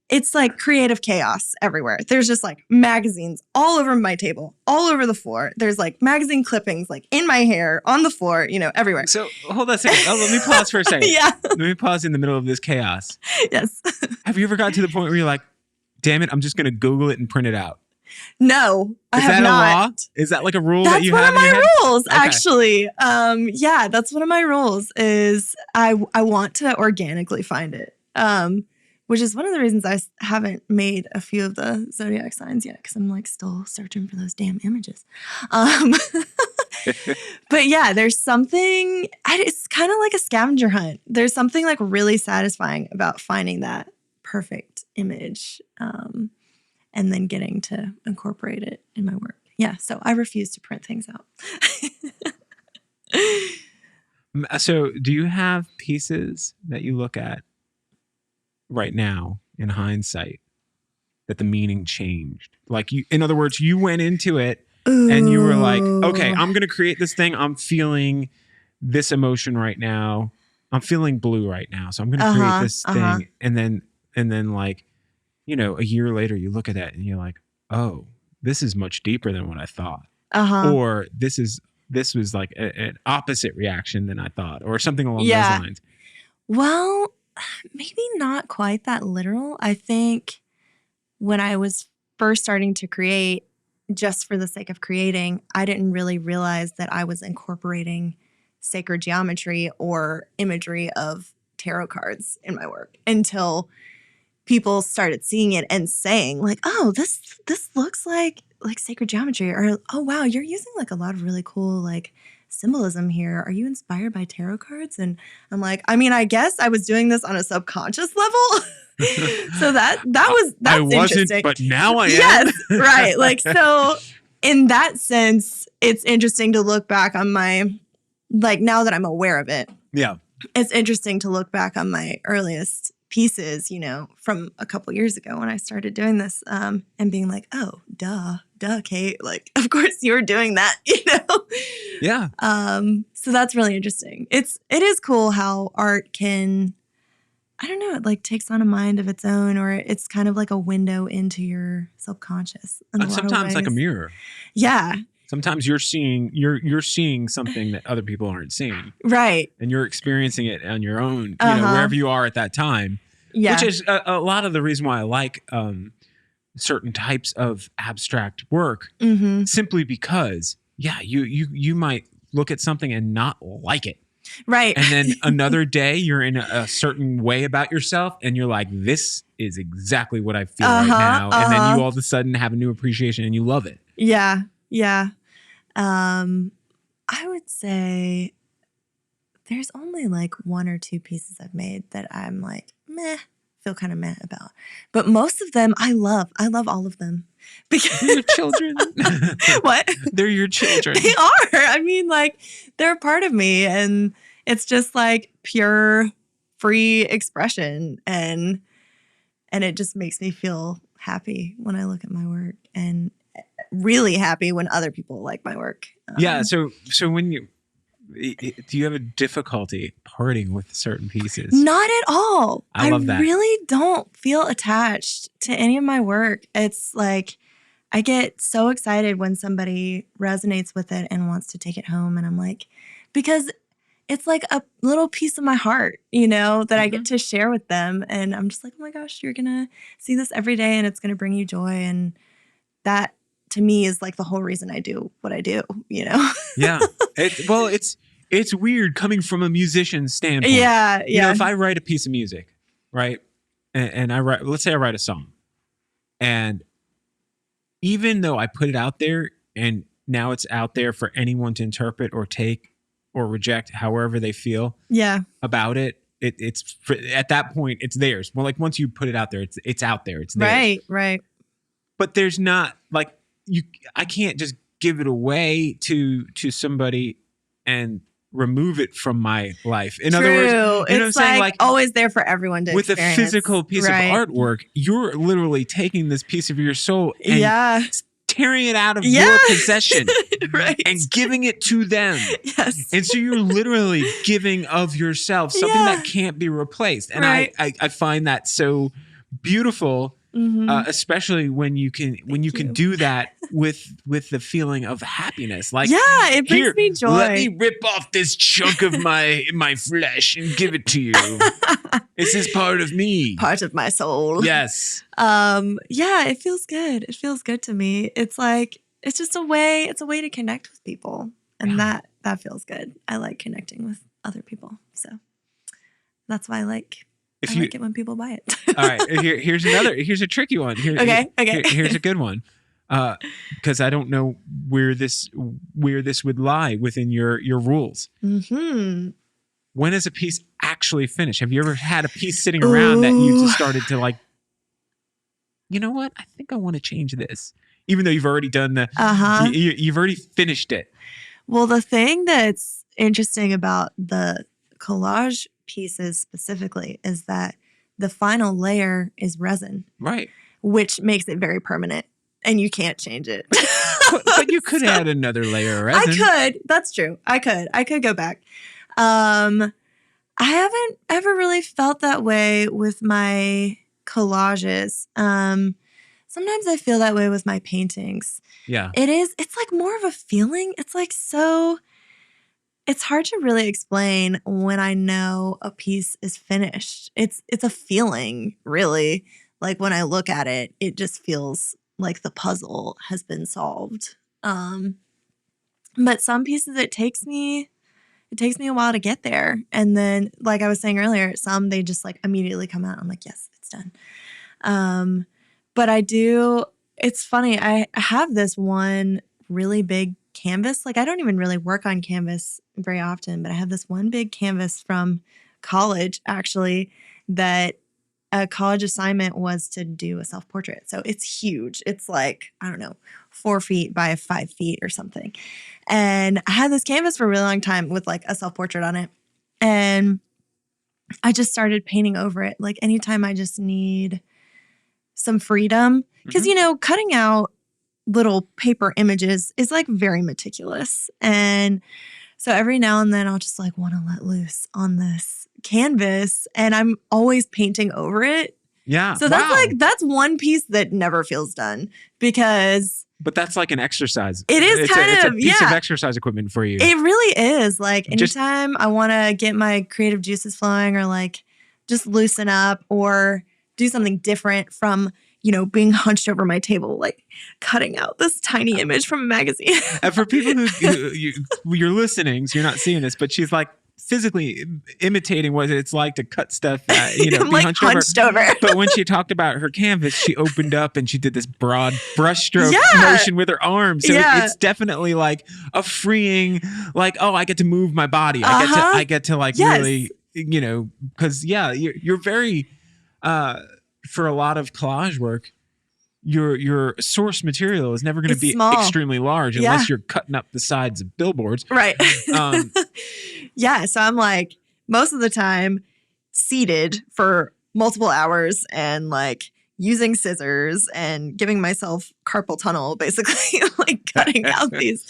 S2: it's like creative chaos everywhere. There's just like magazines all over my table, all over the floor. There's like magazine clippings like in my hair, on the floor, everywhere.
S1: So hold on a second. Let me pause for a second. Let me pause in the middle of this chaos.
S2: Yes.
S1: Have you ever gotten to the point where you're like, damn it, I'm just going to Google it and print it out?
S2: No, I have not.
S1: Is that a law? Is that like a rule that you have?
S2: That's one of my rules, actually. Yeah, that's one of my rules is I want to organically find it. Which is one of the reasons I haven't made a few of the Zodiac signs yet, because I'm like still searching for those damn images. But yeah, there's something, it's kind of like a scavenger hunt. There's something like really satisfying about finding that perfect image and then getting to incorporate it in my work. Yeah, so I refuse to print things out.
S1: So do you have pieces that you look at right now in hindsight that the meaning changed? Like in other words, you went into it and you were like, okay, I'm going to create this thing. I'm feeling this emotion right now. I'm feeling blue right now. So I'm going to create this thing. And then like, a year later you look at that and you're like, oh, this is much deeper than what I thought. Or this was like an opposite reaction than I thought, or something along those lines.
S2: Well, maybe not quite that literal. I think when I was first starting to create, just for the sake of creating, I didn't really realize that I was incorporating sacred geometry or imagery of tarot cards in my work until people started seeing it and saying like, oh, this looks like sacred geometry, or oh wow, you're using like a lot of really cool like symbolism here. Are you inspired by tarot cards? And I'm like, I mean, I guess I was doing this on a subconscious level. So that's
S1: I wasn't,
S2: interesting.
S1: But now I am.
S2: Yes, right. Like, so in that sense, it's interesting to look back on my, like now that I'm aware of it.
S1: Yeah.
S2: It's interesting to look back on my earliest pieces, from a couple years ago when I started doing this, and being like, oh, duh, Kate. Like, of course you were doing that,
S1: Yeah.
S2: So that's really interesting. It is cool how art can, I don't know, it like takes on a mind of its own, or it's kind of like a window into your subconscious.
S1: And sometimes like a mirror.
S2: Yeah.
S1: Sometimes you're seeing something that other people aren't seeing.
S2: Right.
S1: And you're experiencing it on your own, wherever you are at that time.
S2: Yeah.
S1: Which is a lot of the reason why I like certain types of abstract work, simply because, you might look at something and not like it.
S2: Right.
S1: And then another day you're in a certain way about yourself and you're like, this is exactly what I feel right now. And then you all of a sudden have a new appreciation and you love it.
S2: Yeah. Yeah. I would say there's only like one or two pieces I've made that I'm like, feel kind of meh about. But most of them I love. I love all of them. Because
S1: they're your children.
S2: What?
S1: They're your children.
S2: They are. I mean, like, they're a part of me, and it's just like pure, free expression, and it just makes me feel happy when I look at my work, and really happy when other people like my work.
S1: Yeah. So when do you have a difficulty parting with certain pieces?
S2: Not at all.
S1: I love that.
S2: I really don't feel attached to any of my work. It's like I get so excited when somebody resonates with it and wants to take it home. And I'm like, because it's like a little piece of my heart, that I get to share with them. And I'm just like, oh my gosh, you're going to see this every day and it's going to bring you joy. And that, to me, is like the whole reason I do what I do,
S1: Yeah. It's weird coming from a musician's standpoint.
S2: Yeah. Yeah.
S1: If I write a piece of music, right, and let's say I write a song, and even though I put it out there and now it's out there for anyone to interpret or take or reject however they feel about it, it's at that point it's theirs. Well, like once you put it out there, it's out there. It's theirs.
S2: Right.
S1: But there's not like I can't just give it away to somebody and remove it from my life. In other words,
S2: it's what I'm saying? Like always there for everyone to
S1: with
S2: experience.
S1: A physical piece of artwork, you're literally taking this piece of your soul and tearing it out of your possession and giving it to them.
S2: Yes.
S1: And so you're literally giving of yourself, something that can't be replaced. And I find that so beautiful. Especially when you can do that with the feeling of happiness. Like,
S2: it brings me joy.
S1: Let me rip off this chunk of my flesh and give it to you. This is part of me,
S2: part of my soul.
S1: Yes.
S2: It feels good. It feels good to me. It's like it's just a way. It's a way to connect with people, and that feels good. I like connecting with other people, so that's why I like it when people buy it.
S1: All right. Here's a tricky one.
S2: Okay.
S1: Here's a good one. Because I don't know where this would lie within your rules. When is a piece actually finished? Have you ever had a piece sitting around that you just started to like, you know what? I think I want to change this. Even though you've already done you've already finished it.
S2: Well, the thing that's interesting about the collage pieces specifically is that the final layer is resin,
S1: right? Which
S2: makes it very permanent, and you can't change it.
S1: but you could add another layer of resin.
S2: I could. That's true. I could go back. I haven't ever really felt that way with my collages. Sometimes I feel that way with my paintings.
S1: Yeah,
S2: it's like more of a feeling. It's like so. It's hard to really explain when I know a piece is finished. It's a feeling, really. Like when I look at it, it just feels like the puzzle has been solved. But some pieces, it takes me a while to get there. And then, like I was saying earlier, some they just like immediately come out. I'm like, yes, it's done. But it's funny. I have this one really big canvas. Like I don't even really work on canvas very often, but I have this one big canvas from college actually that a college assignment was to do a self-portrait. So it's huge. It's like, I don't know, 4 feet by 5 feet or something. And I had this canvas for a really long time with like a self-portrait on it. And I just started painting over it. Like anytime I just need some freedom. Because, cutting out little paper images is like very meticulous. And so every now and then I'll just like want to let loose on this canvas and I'm always painting over it.
S1: Yeah.
S2: So that's one piece that never feels done because.
S1: But that's like an exercise.
S2: It is
S1: it's a piece of exercise equipment for you.
S2: It really is. Like anytime I want to get my creative juices flowing or like just loosen up or do something different from, being hunched over my table, like cutting out this tiny image from a magazine.
S1: And for people you're listening, so you're not seeing this, but she's like physically imitating what it's like to cut stuff,
S2: I'm
S1: be
S2: like hunched over.
S1: But when she talked about her canvas, she opened up and she did this broad brushstroke motion with her arms. So it's definitely like a freeing, like, oh, I get to move my body. I get to like really, because you're very, for a lot of collage work, your source material is never going to be
S2: small.
S1: Extremely large unless you're cutting up the sides of billboards.
S2: Right. So I'm like most of the time seated for multiple hours and like using scissors and giving myself carpal tunnel, basically like cutting out these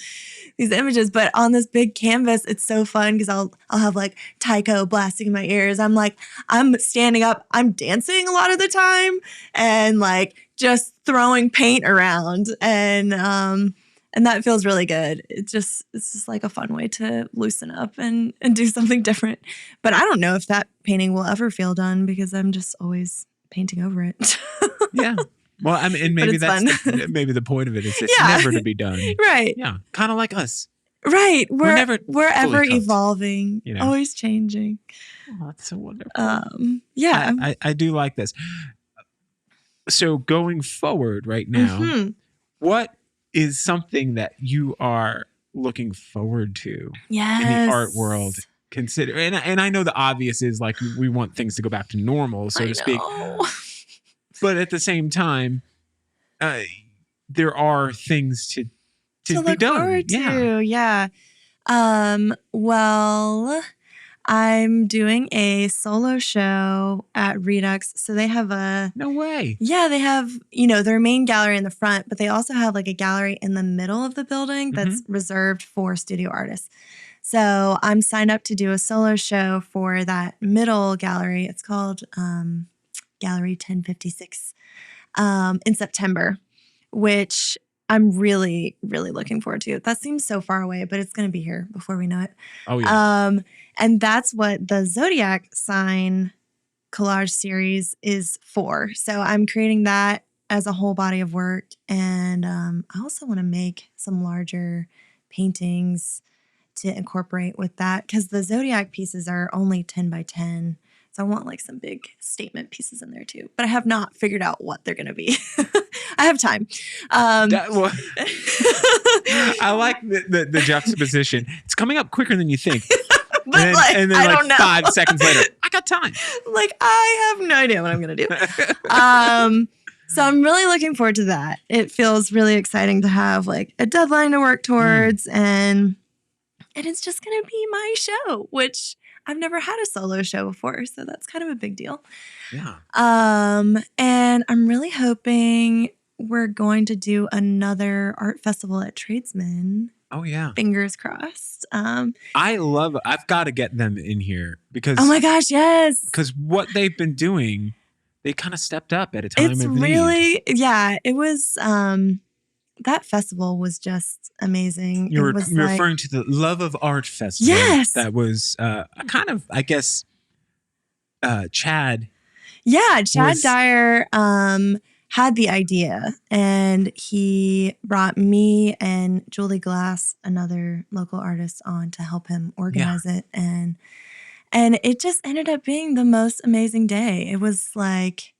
S2: images. But on this big canvas, it's so fun because I'll have like taiko blasting in my ears. I'm standing up, I'm dancing a lot of the time and like just throwing paint around and that feels really good. It's just like a fun way to loosen up and do something different. But I don't know if that painting will ever feel done because I'm just always painting over it.
S1: Yeah. Well, I mean, and maybe that's maybe the point of it is it's never to be done.
S2: Right.
S1: Yeah. Kind of like us.
S2: Right. We're ever
S1: cooked,
S2: evolving, always changing.
S1: Oh, that's so wonderful.
S2: I
S1: do like this. So going forward right now, what is something that you are looking forward to in the art world? Consider, and I know the obvious is like we want things to go back to normal, so to speak. But at the same time, there are things to be
S2: look
S1: done.
S2: Forward to. Yeah. Well, I'm doing a solo show at Redux. So they have
S1: No way.
S2: Yeah, they have, their main gallery in the front, but they also have like a gallery in the middle of the building that's reserved for studio artists. So I'm signed up to do a solo show for that middle gallery. It's called Gallery 1056 in September, which I'm really, really looking forward to. That seems so far away, but it's going to be here before we know it.
S1: Oh, yeah.
S2: And that's what the Zodiac sign collage series is for. So I'm creating that as a whole body of work. And I also want to make some larger paintings to incorporate with that because the Zodiac pieces are only 10 by 10. So I want like some big statement pieces in there too. But I have not figured out what they're going to be. I have time.
S1: I like the juxtaposition. It's coming up quicker than you think.
S2: But and then
S1: I
S2: don't know.
S1: 5 seconds later, I got time.
S2: Like, I have no idea what I'm going to do. So I'm really looking forward to that. It feels really exciting to have like a deadline to work towards. And it's just going to be my show, which I've never had a solo show before. So that's kind of a big deal.
S1: Yeah.
S2: And I'm really hoping we're going to do another art festival at Tradesman.
S1: Oh, yeah.
S2: Fingers crossed.
S1: I've got to get them in here because.
S2: Oh, my gosh, yes.
S1: Because what they've been doing, they kind of stepped up at a time of need.
S2: It's really, it was, that festival was just amazing.
S1: You're referring to the Love of Art Festival.
S2: Yes.
S1: That was kind of, I guess, Chad.
S2: Yeah, Chad Dyer had the idea, and he brought me and Julie Glass, another local artist, on to help him organize it. And it just ended up being the most amazing day. It was like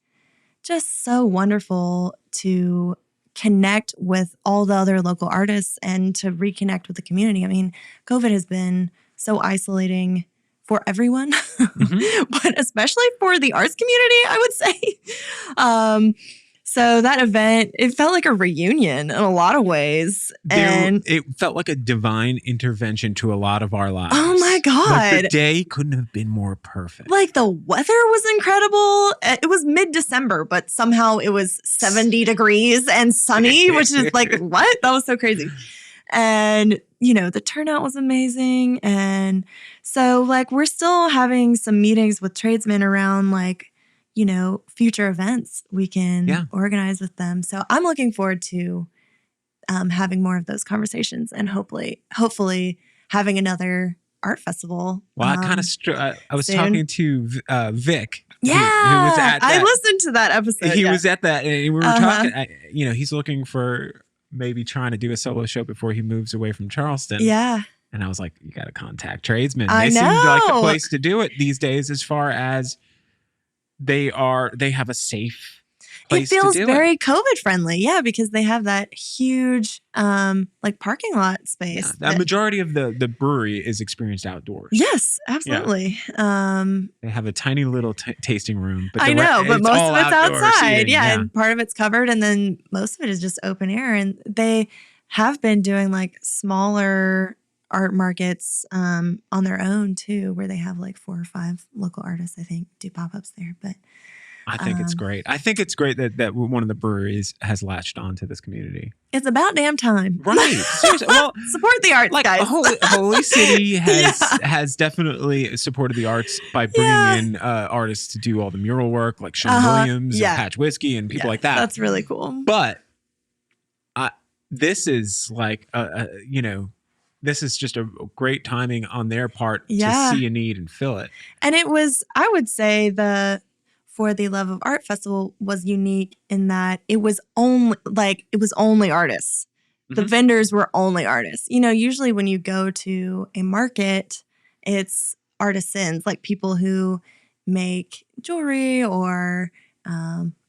S2: just so wonderful to connect with all the other local artists and to reconnect with the community. I mean, COVID has been so isolating for everyone, but especially for the arts community, I would say. So that event, it felt like a reunion in a lot of ways. And
S1: it felt like a divine intervention to a lot of our lives.
S2: oh my God.
S1: Like the day couldn't have been more perfect.
S2: Like the weather was incredible. It was mid-December, but somehow it was 70 degrees and sunny, which is like, what? That was so crazy. And, the turnout was amazing. And so like, we're still having some meetings with tradesmen around like, future events we can organize with them. So I'm looking forward to having more of those conversations and hopefully having another art festival.
S1: Well, I was
S2: soon.
S1: talking to Vic.
S2: Yeah,
S1: who was at that.
S2: I listened to that episode.
S1: He was at that, and we were talking. He's looking for maybe trying to do a solo show before he moves away from Charleston.
S2: Yeah.
S1: And I was like, you got to contact tradesmen.
S2: I
S1: They
S2: know.
S1: seem like the place to do it these days, as far as they have a safe place to do it.
S2: It feels very COVID friendly. Yeah, because they have that huge like parking lot space.
S1: Yeah, the majority of the brewery is experienced outdoors.
S2: Yes, absolutely. Yeah.
S1: They have a tiny little tasting room. But
S2: I know, but most of it's outside.
S1: Seating,
S2: yeah, and part of it's covered, and then most of it is just open air. And they have been doing like smaller art markets on their own too, where they have like 4 or 5 local artists, I think, do pop-ups there. But
S1: I think it's great. I think it's great that one of the breweries has latched on to this community.
S2: It's about damn time.
S1: Right. Seriously. Well,
S2: support the arts,
S1: like,
S2: guys.
S1: Holy City has definitely supported the arts by bringing in artists to do all the mural work, like Sean Williams and Patch Whiskey and people like that.
S2: That's really cool.
S1: But this is like, this is just a great timing on their part to see a need and fill it. And
S2: it was, I would say, For the Love of Art Festival was unique in that it was only artists. Mm-hmm. The vendors were only artists. Usually when you go to a market, it's artisans, like people who make jewelry or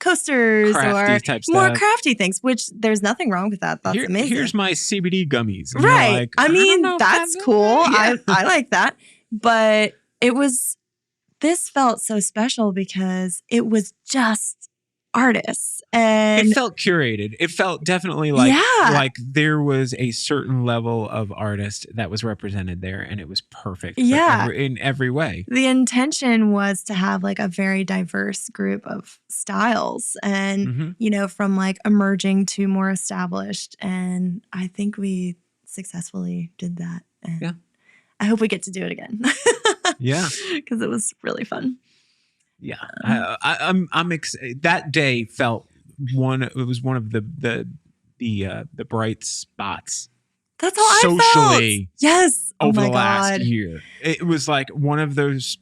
S2: coasters
S1: crafty
S2: or more crafty things, which there's nothing wrong with that. That's amazing.
S1: Here's my CBD gummies. And
S2: right.
S1: Like,
S2: I mean, that's cool.
S1: Yeah.
S2: I like that. But this felt so special because it was just artists. And
S1: it felt curated. It felt definitely like there was a certain level of artist that was represented there, and it was perfect in every way.
S2: The intention was to have like a very diverse group of styles and, from like emerging to more established. And I think we successfully did that. And I hope we get to do it again.
S1: Yeah.
S2: Because it was really fun.
S1: Yeah. I'm excited. That day felt it was one of the bright spots.
S2: That's how I felt.
S1: Socially.
S2: Yes.
S1: Over the last year. It was like one of those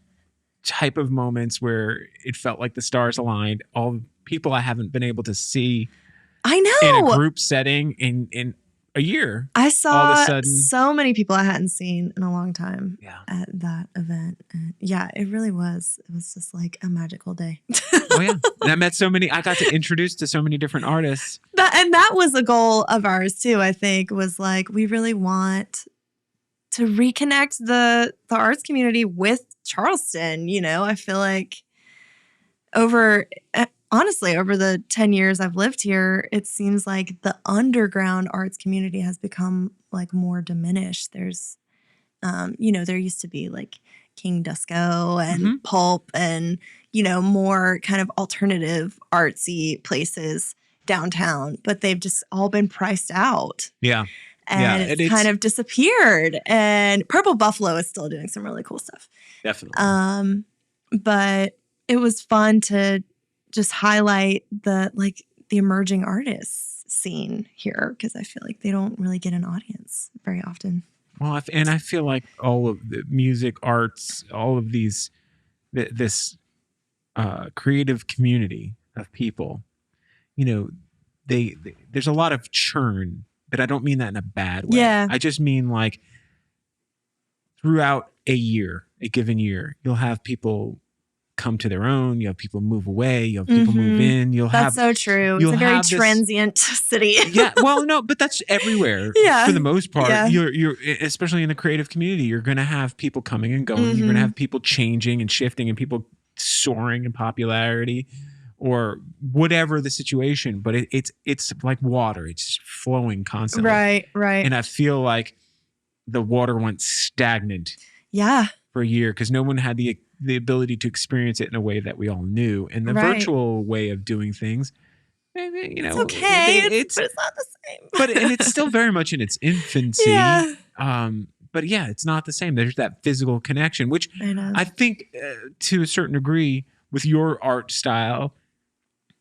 S1: type of moments where it felt like the stars aligned. All the people I haven't been able to see.
S2: I know.
S1: In a group setting in a year.
S2: I saw so many people I hadn't seen in a long time at that event. And it really was. It was just like a magical day.
S1: Oh, yeah. And I met I got to introduce to so many different artists.
S2: That was a goal of ours too, I think, was like, we really want to reconnect the arts community with Charleston. I feel like honestly, over the 10 years I've lived here, it seems like the underground arts community has become like more diminished. There's, there used to be like King Dusko and Pulp and, more kind of alternative artsy places downtown, but they've just all been priced out.
S1: Yeah.
S2: And it's kind of disappeared. And Purple Buffalo is still doing some really cool stuff.
S1: Definitely.
S2: But it was fun to just highlight the emerging artists scene here, because I feel like they don't really get an audience very often.
S1: Well, and I feel like all of the music, arts, all of these, this creative community of people, there's a lot of churn, but I don't mean that in a bad way.
S2: Yeah.
S1: I just mean like throughout a given year, you'll have people come to their own. You have people move away. You have people move in.
S2: That's so true. It's a very transient city.
S1: Yeah. Well, no, but that's everywhere. For the most part. Yeah. You're especially in the creative community. You're going to have people coming and going. You're going to have people changing and shifting, and people soaring in popularity, or whatever the situation, but it's like water. It's just flowing constantly.
S2: Right.
S1: And I feel like the water went stagnant
S2: Yeah.
S1: for a year because no one had the ability to experience it in a way that we all knew. And the virtual way of doing things,
S2: it's okay. But it's not the same.
S1: And it's still very much in its infancy.
S2: Yeah.
S1: But yeah, it's not the same. There's that physical connection, which I think to a certain degree with your art style,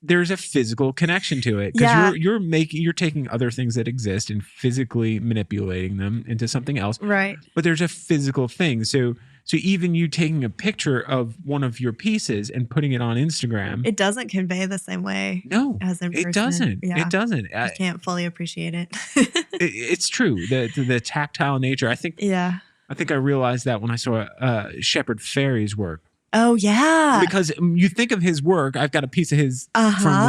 S1: there's a physical connection to it because you're taking other things that exist and physically manipulating them into something else.
S2: Right.
S1: But there's a physical thing. So even you taking a picture of one of your pieces and putting it on Instagram,
S2: it doesn't convey the same way.
S1: No,
S2: as in person.
S1: It doesn't.
S2: Yeah.
S1: It doesn't.
S2: I can't fully appreciate it.
S1: It's true. The tactile nature. I think I realized that when I saw Shepard Fairey's work.
S2: Oh yeah,
S1: because you think of his work. I've got a piece of his from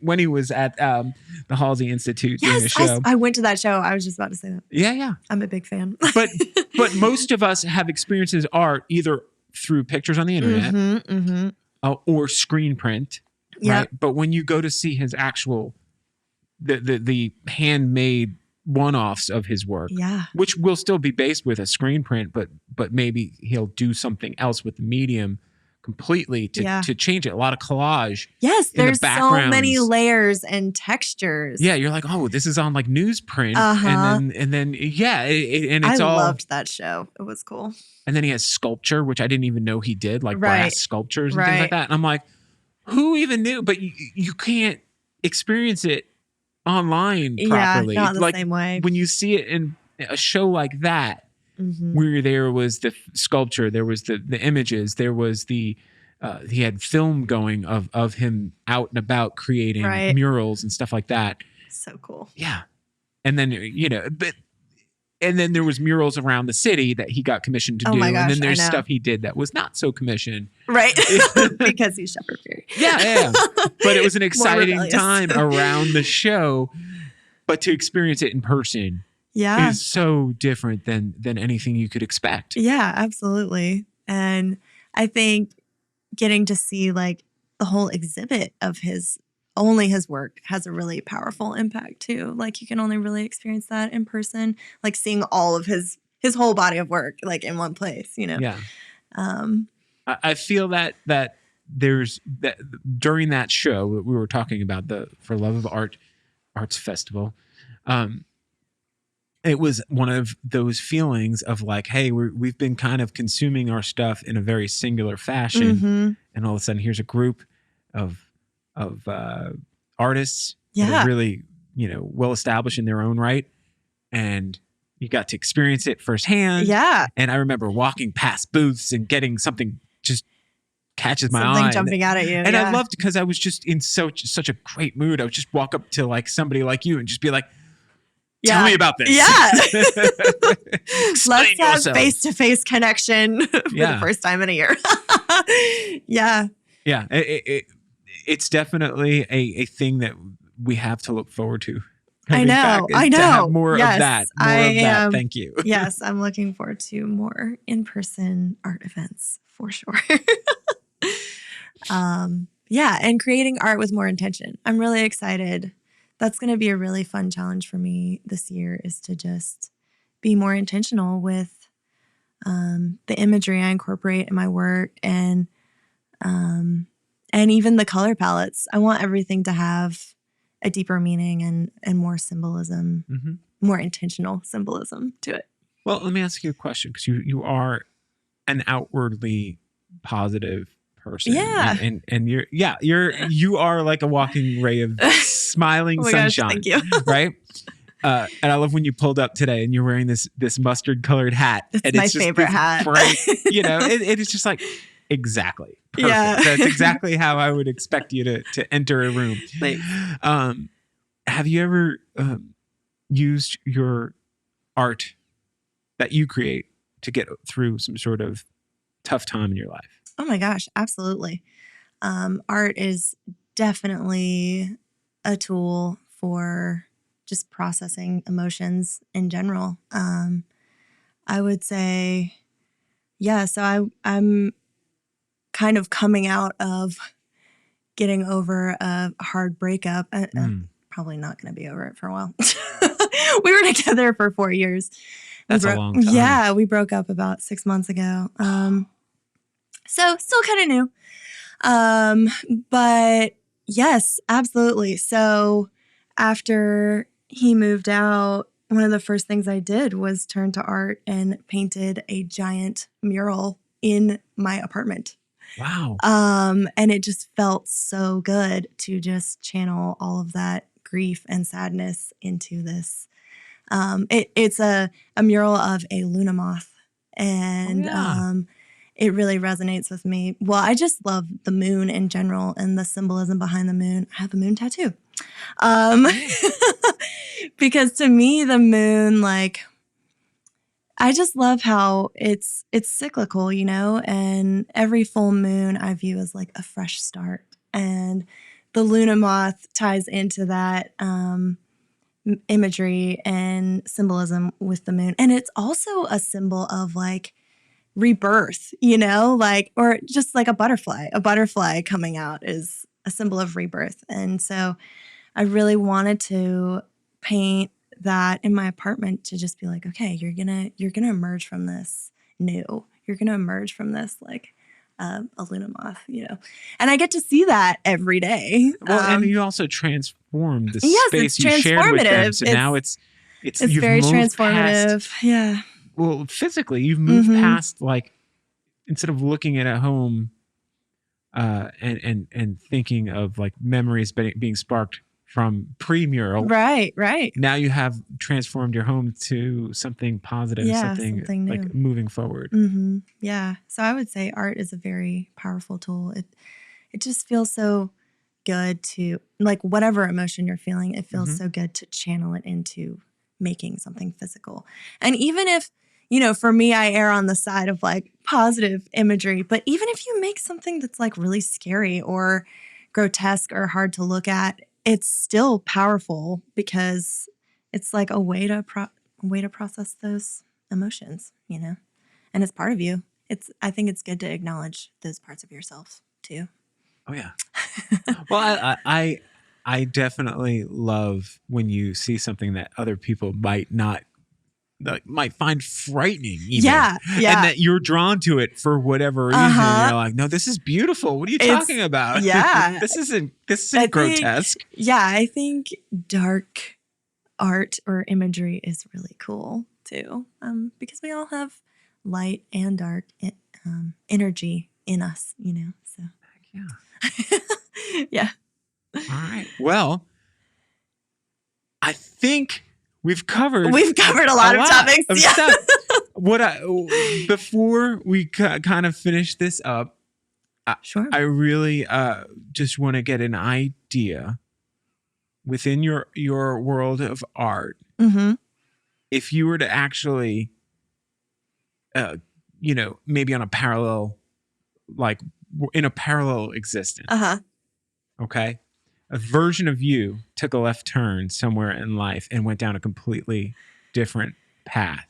S1: when he was at the Halsey Institute doing a show.
S2: I went to that show. I was just about to say that.
S1: Yeah.
S2: I'm a big fan.
S1: but most of us have experienced his art either through pictures on the internet or screen print. Right. But when you go to see his actual the handmade one-offs of his work, which will still be based with a screen print, but maybe he'll do something else with the medium completely to change it. A lot of collage.
S2: Yes, there's so many layers and textures.
S1: Yeah, you're like, oh, this is on like newsprint, and then and it's all. I
S2: loved that show. It was cool.
S1: And then he has sculpture, which I didn't even know he did, like brass sculptures and things like that. And I'm like, who even knew? But you can't experience it online properly.
S2: Yeah, not the same way.
S1: When you see it in a show like that, where there was the sculpture, there was the images, there was the he had film going of him out and about creating murals and stuff like that.
S2: So cool.
S1: Yeah. And then and then there was murals around the city that he got commissioned to do.
S2: My gosh,
S1: and then there's stuff he did that was not so commissioned.
S2: Right. Because he's Shepard Fairey.
S1: Yeah. But it was an exciting time around the show. But to experience it in person is so different than anything you could expect.
S2: Yeah, absolutely. And I think getting to see like the whole exhibit of his work has a really powerful impact too. Like you can only really experience that in person, like seeing all of his whole body of work like in one place,
S1: Yeah. I feel that there's that during that show we were talking about the For Love of Arts Festival. It was one of those feelings of like, hey, we've been kind of consuming our stuff in a very singular fashion, and all of a sudden here's a group of artists that are really, well established in their own right. And you got to experience it firsthand.
S2: Yeah.
S1: And I remember walking past booths and getting something just catches my eye.
S2: Something jumping out at you.
S1: And I loved because I was just in such a great mood. I would just walk up to like somebody like you and just be like, tell me about this.
S2: Yeah. Let's have face-to-face connection for the first time in a year. Yeah.
S1: Yeah. It's definitely a thing that we have to look forward to.
S2: I know.
S1: To have more of that. That. Thank you.
S2: Yes, I'm looking forward to more in-person art events for sure. And creating art with more intention. I'm really excited. That's going to be a really fun challenge for me this year, is to just be more intentional with the imagery I incorporate in my work and even the color palettes. I want everything to have a deeper meaning and more symbolism, more intentional symbolism to it.
S1: Well, let me ask you a question, because you are an outwardly positive person.
S2: Yeah.
S1: And you are like a walking ray of smiling sunshine.
S2: Gosh, thank you.
S1: Right? And I love when you pulled up today and you're wearing this mustard colored hat.
S2: It's my favorite hat.
S1: Bright, it is just like, exactly. Perfect.
S2: Yeah.
S1: That's exactly how I would expect you to enter a room.
S2: Thanks.
S1: Have you ever used your art that you create to get through some sort of tough time in your life?
S2: Oh my gosh, absolutely. Art is definitely a tool for just processing emotions in general. I would say, so I'm kind of coming out of getting over a hard breakup.
S1: Mm.
S2: Probably not going to be over it for a while. We were together for 4 years.
S1: That's a long time.
S2: Yeah, we broke up about 6 months ago. So still kind of new. But yes, absolutely. So after he moved out, one of the first things I did was turn to art and painted a giant mural in my apartment.
S1: Wow.
S2: And it just felt so good to just channel all of that grief and sadness into this. It's a mural of a Luna moth, and it really resonates with me. Well, I just love the moon in general and the symbolism behind the moon. I have a moon tattoo. Because to me, the moon, like, I just love how it's cyclical, you know, and every full moon I view as like a fresh start. And the Luna moth ties into that imagery and symbolism with the moon. And it's also a symbol of like rebirth, you know, like, or just like a butterfly. A butterfly coming out is a symbol of rebirth. And so I really wanted to paint that in my apartment to just be like, okay, you're gonna emerge from this new. You're gonna emerge from this like a Luna moth, you know. And I get to see that every day.
S1: Well, and you also transformed the
S2: yes,
S1: space
S2: it's
S1: you shared with them.
S2: transformative.
S1: So now it's you've
S2: very
S1: moved
S2: transformative. Yeah.
S1: Well, physically, you've moved past, like, instead of looking at a home and thinking of like memories being sparked from pre-mural.
S2: Right.
S1: Now you have transformed your home to something positive, something new, like moving forward.
S2: Mm-hmm. Yeah. So I would say art is a very powerful tool. It just feels so good to, like, whatever emotion you're feeling, it feels so good to channel it into making something physical. And even if, you know, for me, I err on the side of like positive imagery, but even if you make something that's like really scary or grotesque or hard to look at, it's still powerful because it's like a way to process those emotions, you know, and it's part of you. I think it's good to acknowledge those parts of yourself too.
S1: Oh yeah. Well, I definitely love when you see something that other people might find frightening, even.
S2: Yeah.
S1: And that you're drawn to it for whatever reason. And you're like, no, this is beautiful. What are you talking about?
S2: Yeah.
S1: This isn't grotesque.
S2: I think dark art or imagery is really cool too. Because we all have light and dark energy in us, you know. So
S1: yeah.
S2: Yeah.
S1: All right. Well, I think we've covered
S2: a lot of topics.
S1: Of stuff. Before we kind of finish this up,
S2: sure.
S1: I really just want to get an idea within your world of art. If you were to actually, maybe on a parallel, like in a parallel existence. Okay. A version of you took a left turn somewhere in life and went down a completely different path.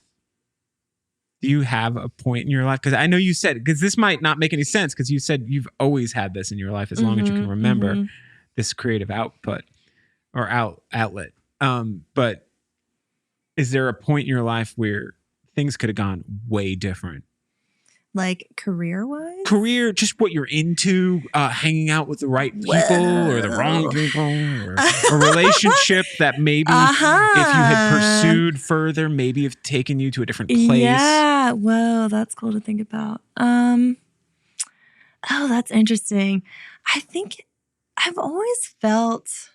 S1: Do you have a point in your life? Because I know you said, because this might not make any sense, because you said you've always had this in your life as long as you can remember this creative output or outlet. But is there a point in your life where things could have gone way different?
S2: Like career-wise?
S1: Career, just what you're into, hanging out with the right people or the wrong people, or a relationship that maybe if you had pursued further, maybe have taken you to a different place.
S2: Yeah, whoa, that's cool to think about. Oh, that's interesting. I think I've always felt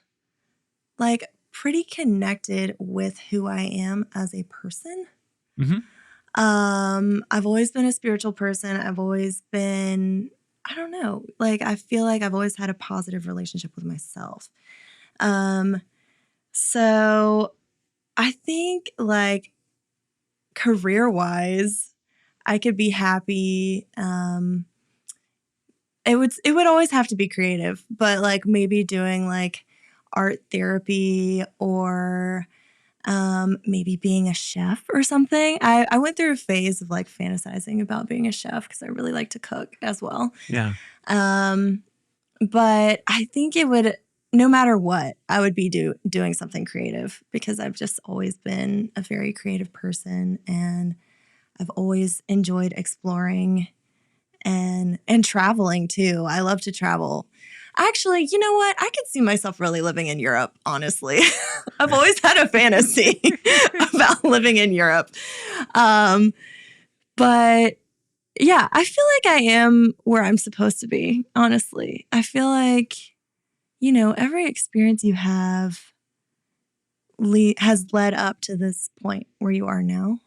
S2: like pretty connected with who I am as a person. I've always been a spiritual person. I've always been, I don't know, like I feel like I've always had a positive relationship with myself. So I think like career-wise, I could be happy. It would always have to be creative, but like maybe doing like art therapy or maybe being a chef or something. I went through a phase of like fantasizing about being a chef because I really like to cook as well.
S1: Yeah.
S2: But I think it would, no matter what, I would be doing something creative because I've just always been a very creative person, and I've always enjoyed exploring and traveling too. I love to travel. Actually, you know what? I could see myself really living in Europe, honestly. I've always had a fantasy about living in Europe. But yeah, I feel like I am where I'm supposed to be, honestly. I feel like, every experience you have has led up to this point where you are now.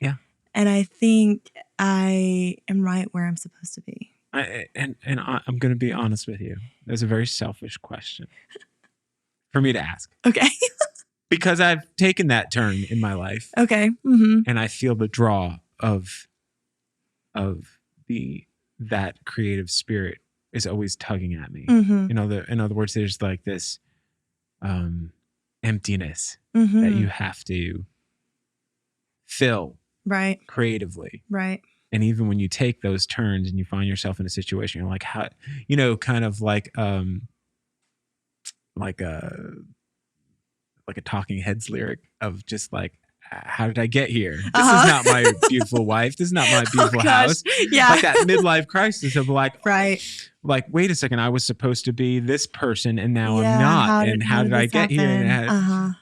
S1: Yeah.
S2: And I think I am right where I'm supposed to be.
S1: I'm going to be honest with you. That's a very selfish question for me to ask.
S2: Okay.
S1: Because I've taken that turn in my life.
S2: Okay. Mm-hmm.
S1: And I feel the draw of that creative spirit is always tugging at me.
S2: Mm-hmm.
S1: In other words, there's like this emptiness
S2: Mm-hmm.
S1: that you have to fill creatively.
S2: Right.
S1: And even when you take those turns and you find yourself in a situation, you're like, how, kind of like a Talking Heads lyric of just like, how did I get here? This is not my beautiful wife. This is not my beautiful house.
S2: Yeah.
S1: Like that midlife crisis of like,
S2: right.
S1: Like, wait a second, I was supposed to be this person and now I'm not. How did I get
S2: happen?
S1: here? And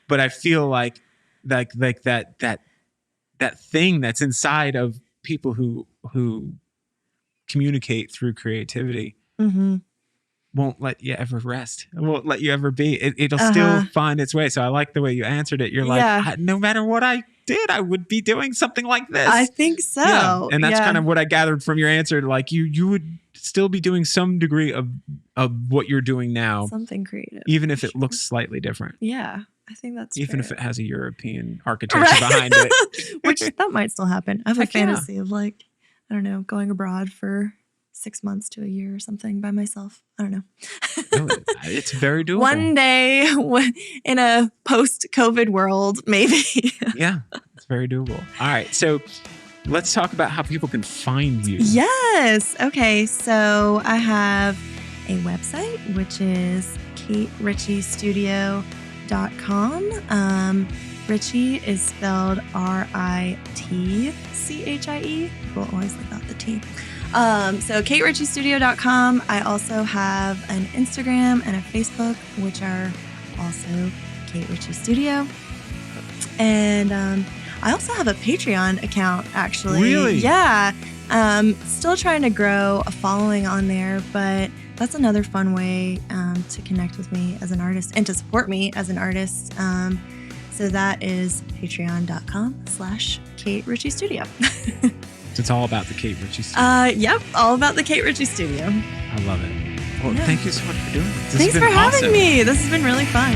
S1: but I feel like that thing that's inside of people who communicate through creativity
S2: mm-hmm.
S1: won't let you ever rest. It won't let you ever be. It'll still find its way. So I like the way you answered it. You're like, no matter what I did, I would be doing something like this.
S2: I think so.
S1: Yeah. And that's kind of what I gathered from your answer. Like you would still be doing some degree of what you're doing now.
S2: Something creative.
S1: Even if it looks slightly different.
S2: Yeah. I think that's
S1: even
S2: fair.
S1: if it has a European architecture behind it.
S2: Which that might still happen. I have a fantasy of like, I don't know, going abroad for 6 months to a year or something by myself. I don't know.
S1: No, it's very doable.
S2: One day in a post-COVID world, maybe.
S1: Yeah, it's very doable. All right. So let's talk about how people can find you.
S2: Yes. Okay. So I have a website, which is KateRitchieStudio.com. Ritchie is spelled Ritchie. People always leave out the T. So KateRitchieStudio.com. I also have an Instagram and a Facebook, which are also Kate Ritchie Studio. And I also have a Patreon account, actually.
S1: Really?
S2: Yeah. Still trying to grow a following on there, but that's another fun way to connect with me as an artist and to support me as an artist. So that is patreon.com/Kate Ritchie Studio.
S1: So it's all about the Kate Ritchie Studio.
S2: Yep, all about the Kate Ritchie Studio.
S1: I love it. Well, Thank you so much for doing this.
S2: Thanks for having me. This has been really fun.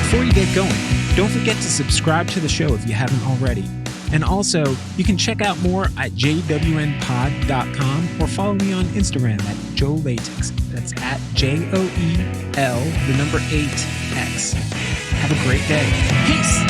S1: Before you get going, don't forget to subscribe to the show if you haven't already. And also, you can check out more at jwnpod.com or follow me on Instagram at JoeLatex. That's at JOEL, the number 8X. Have a great day. Peace.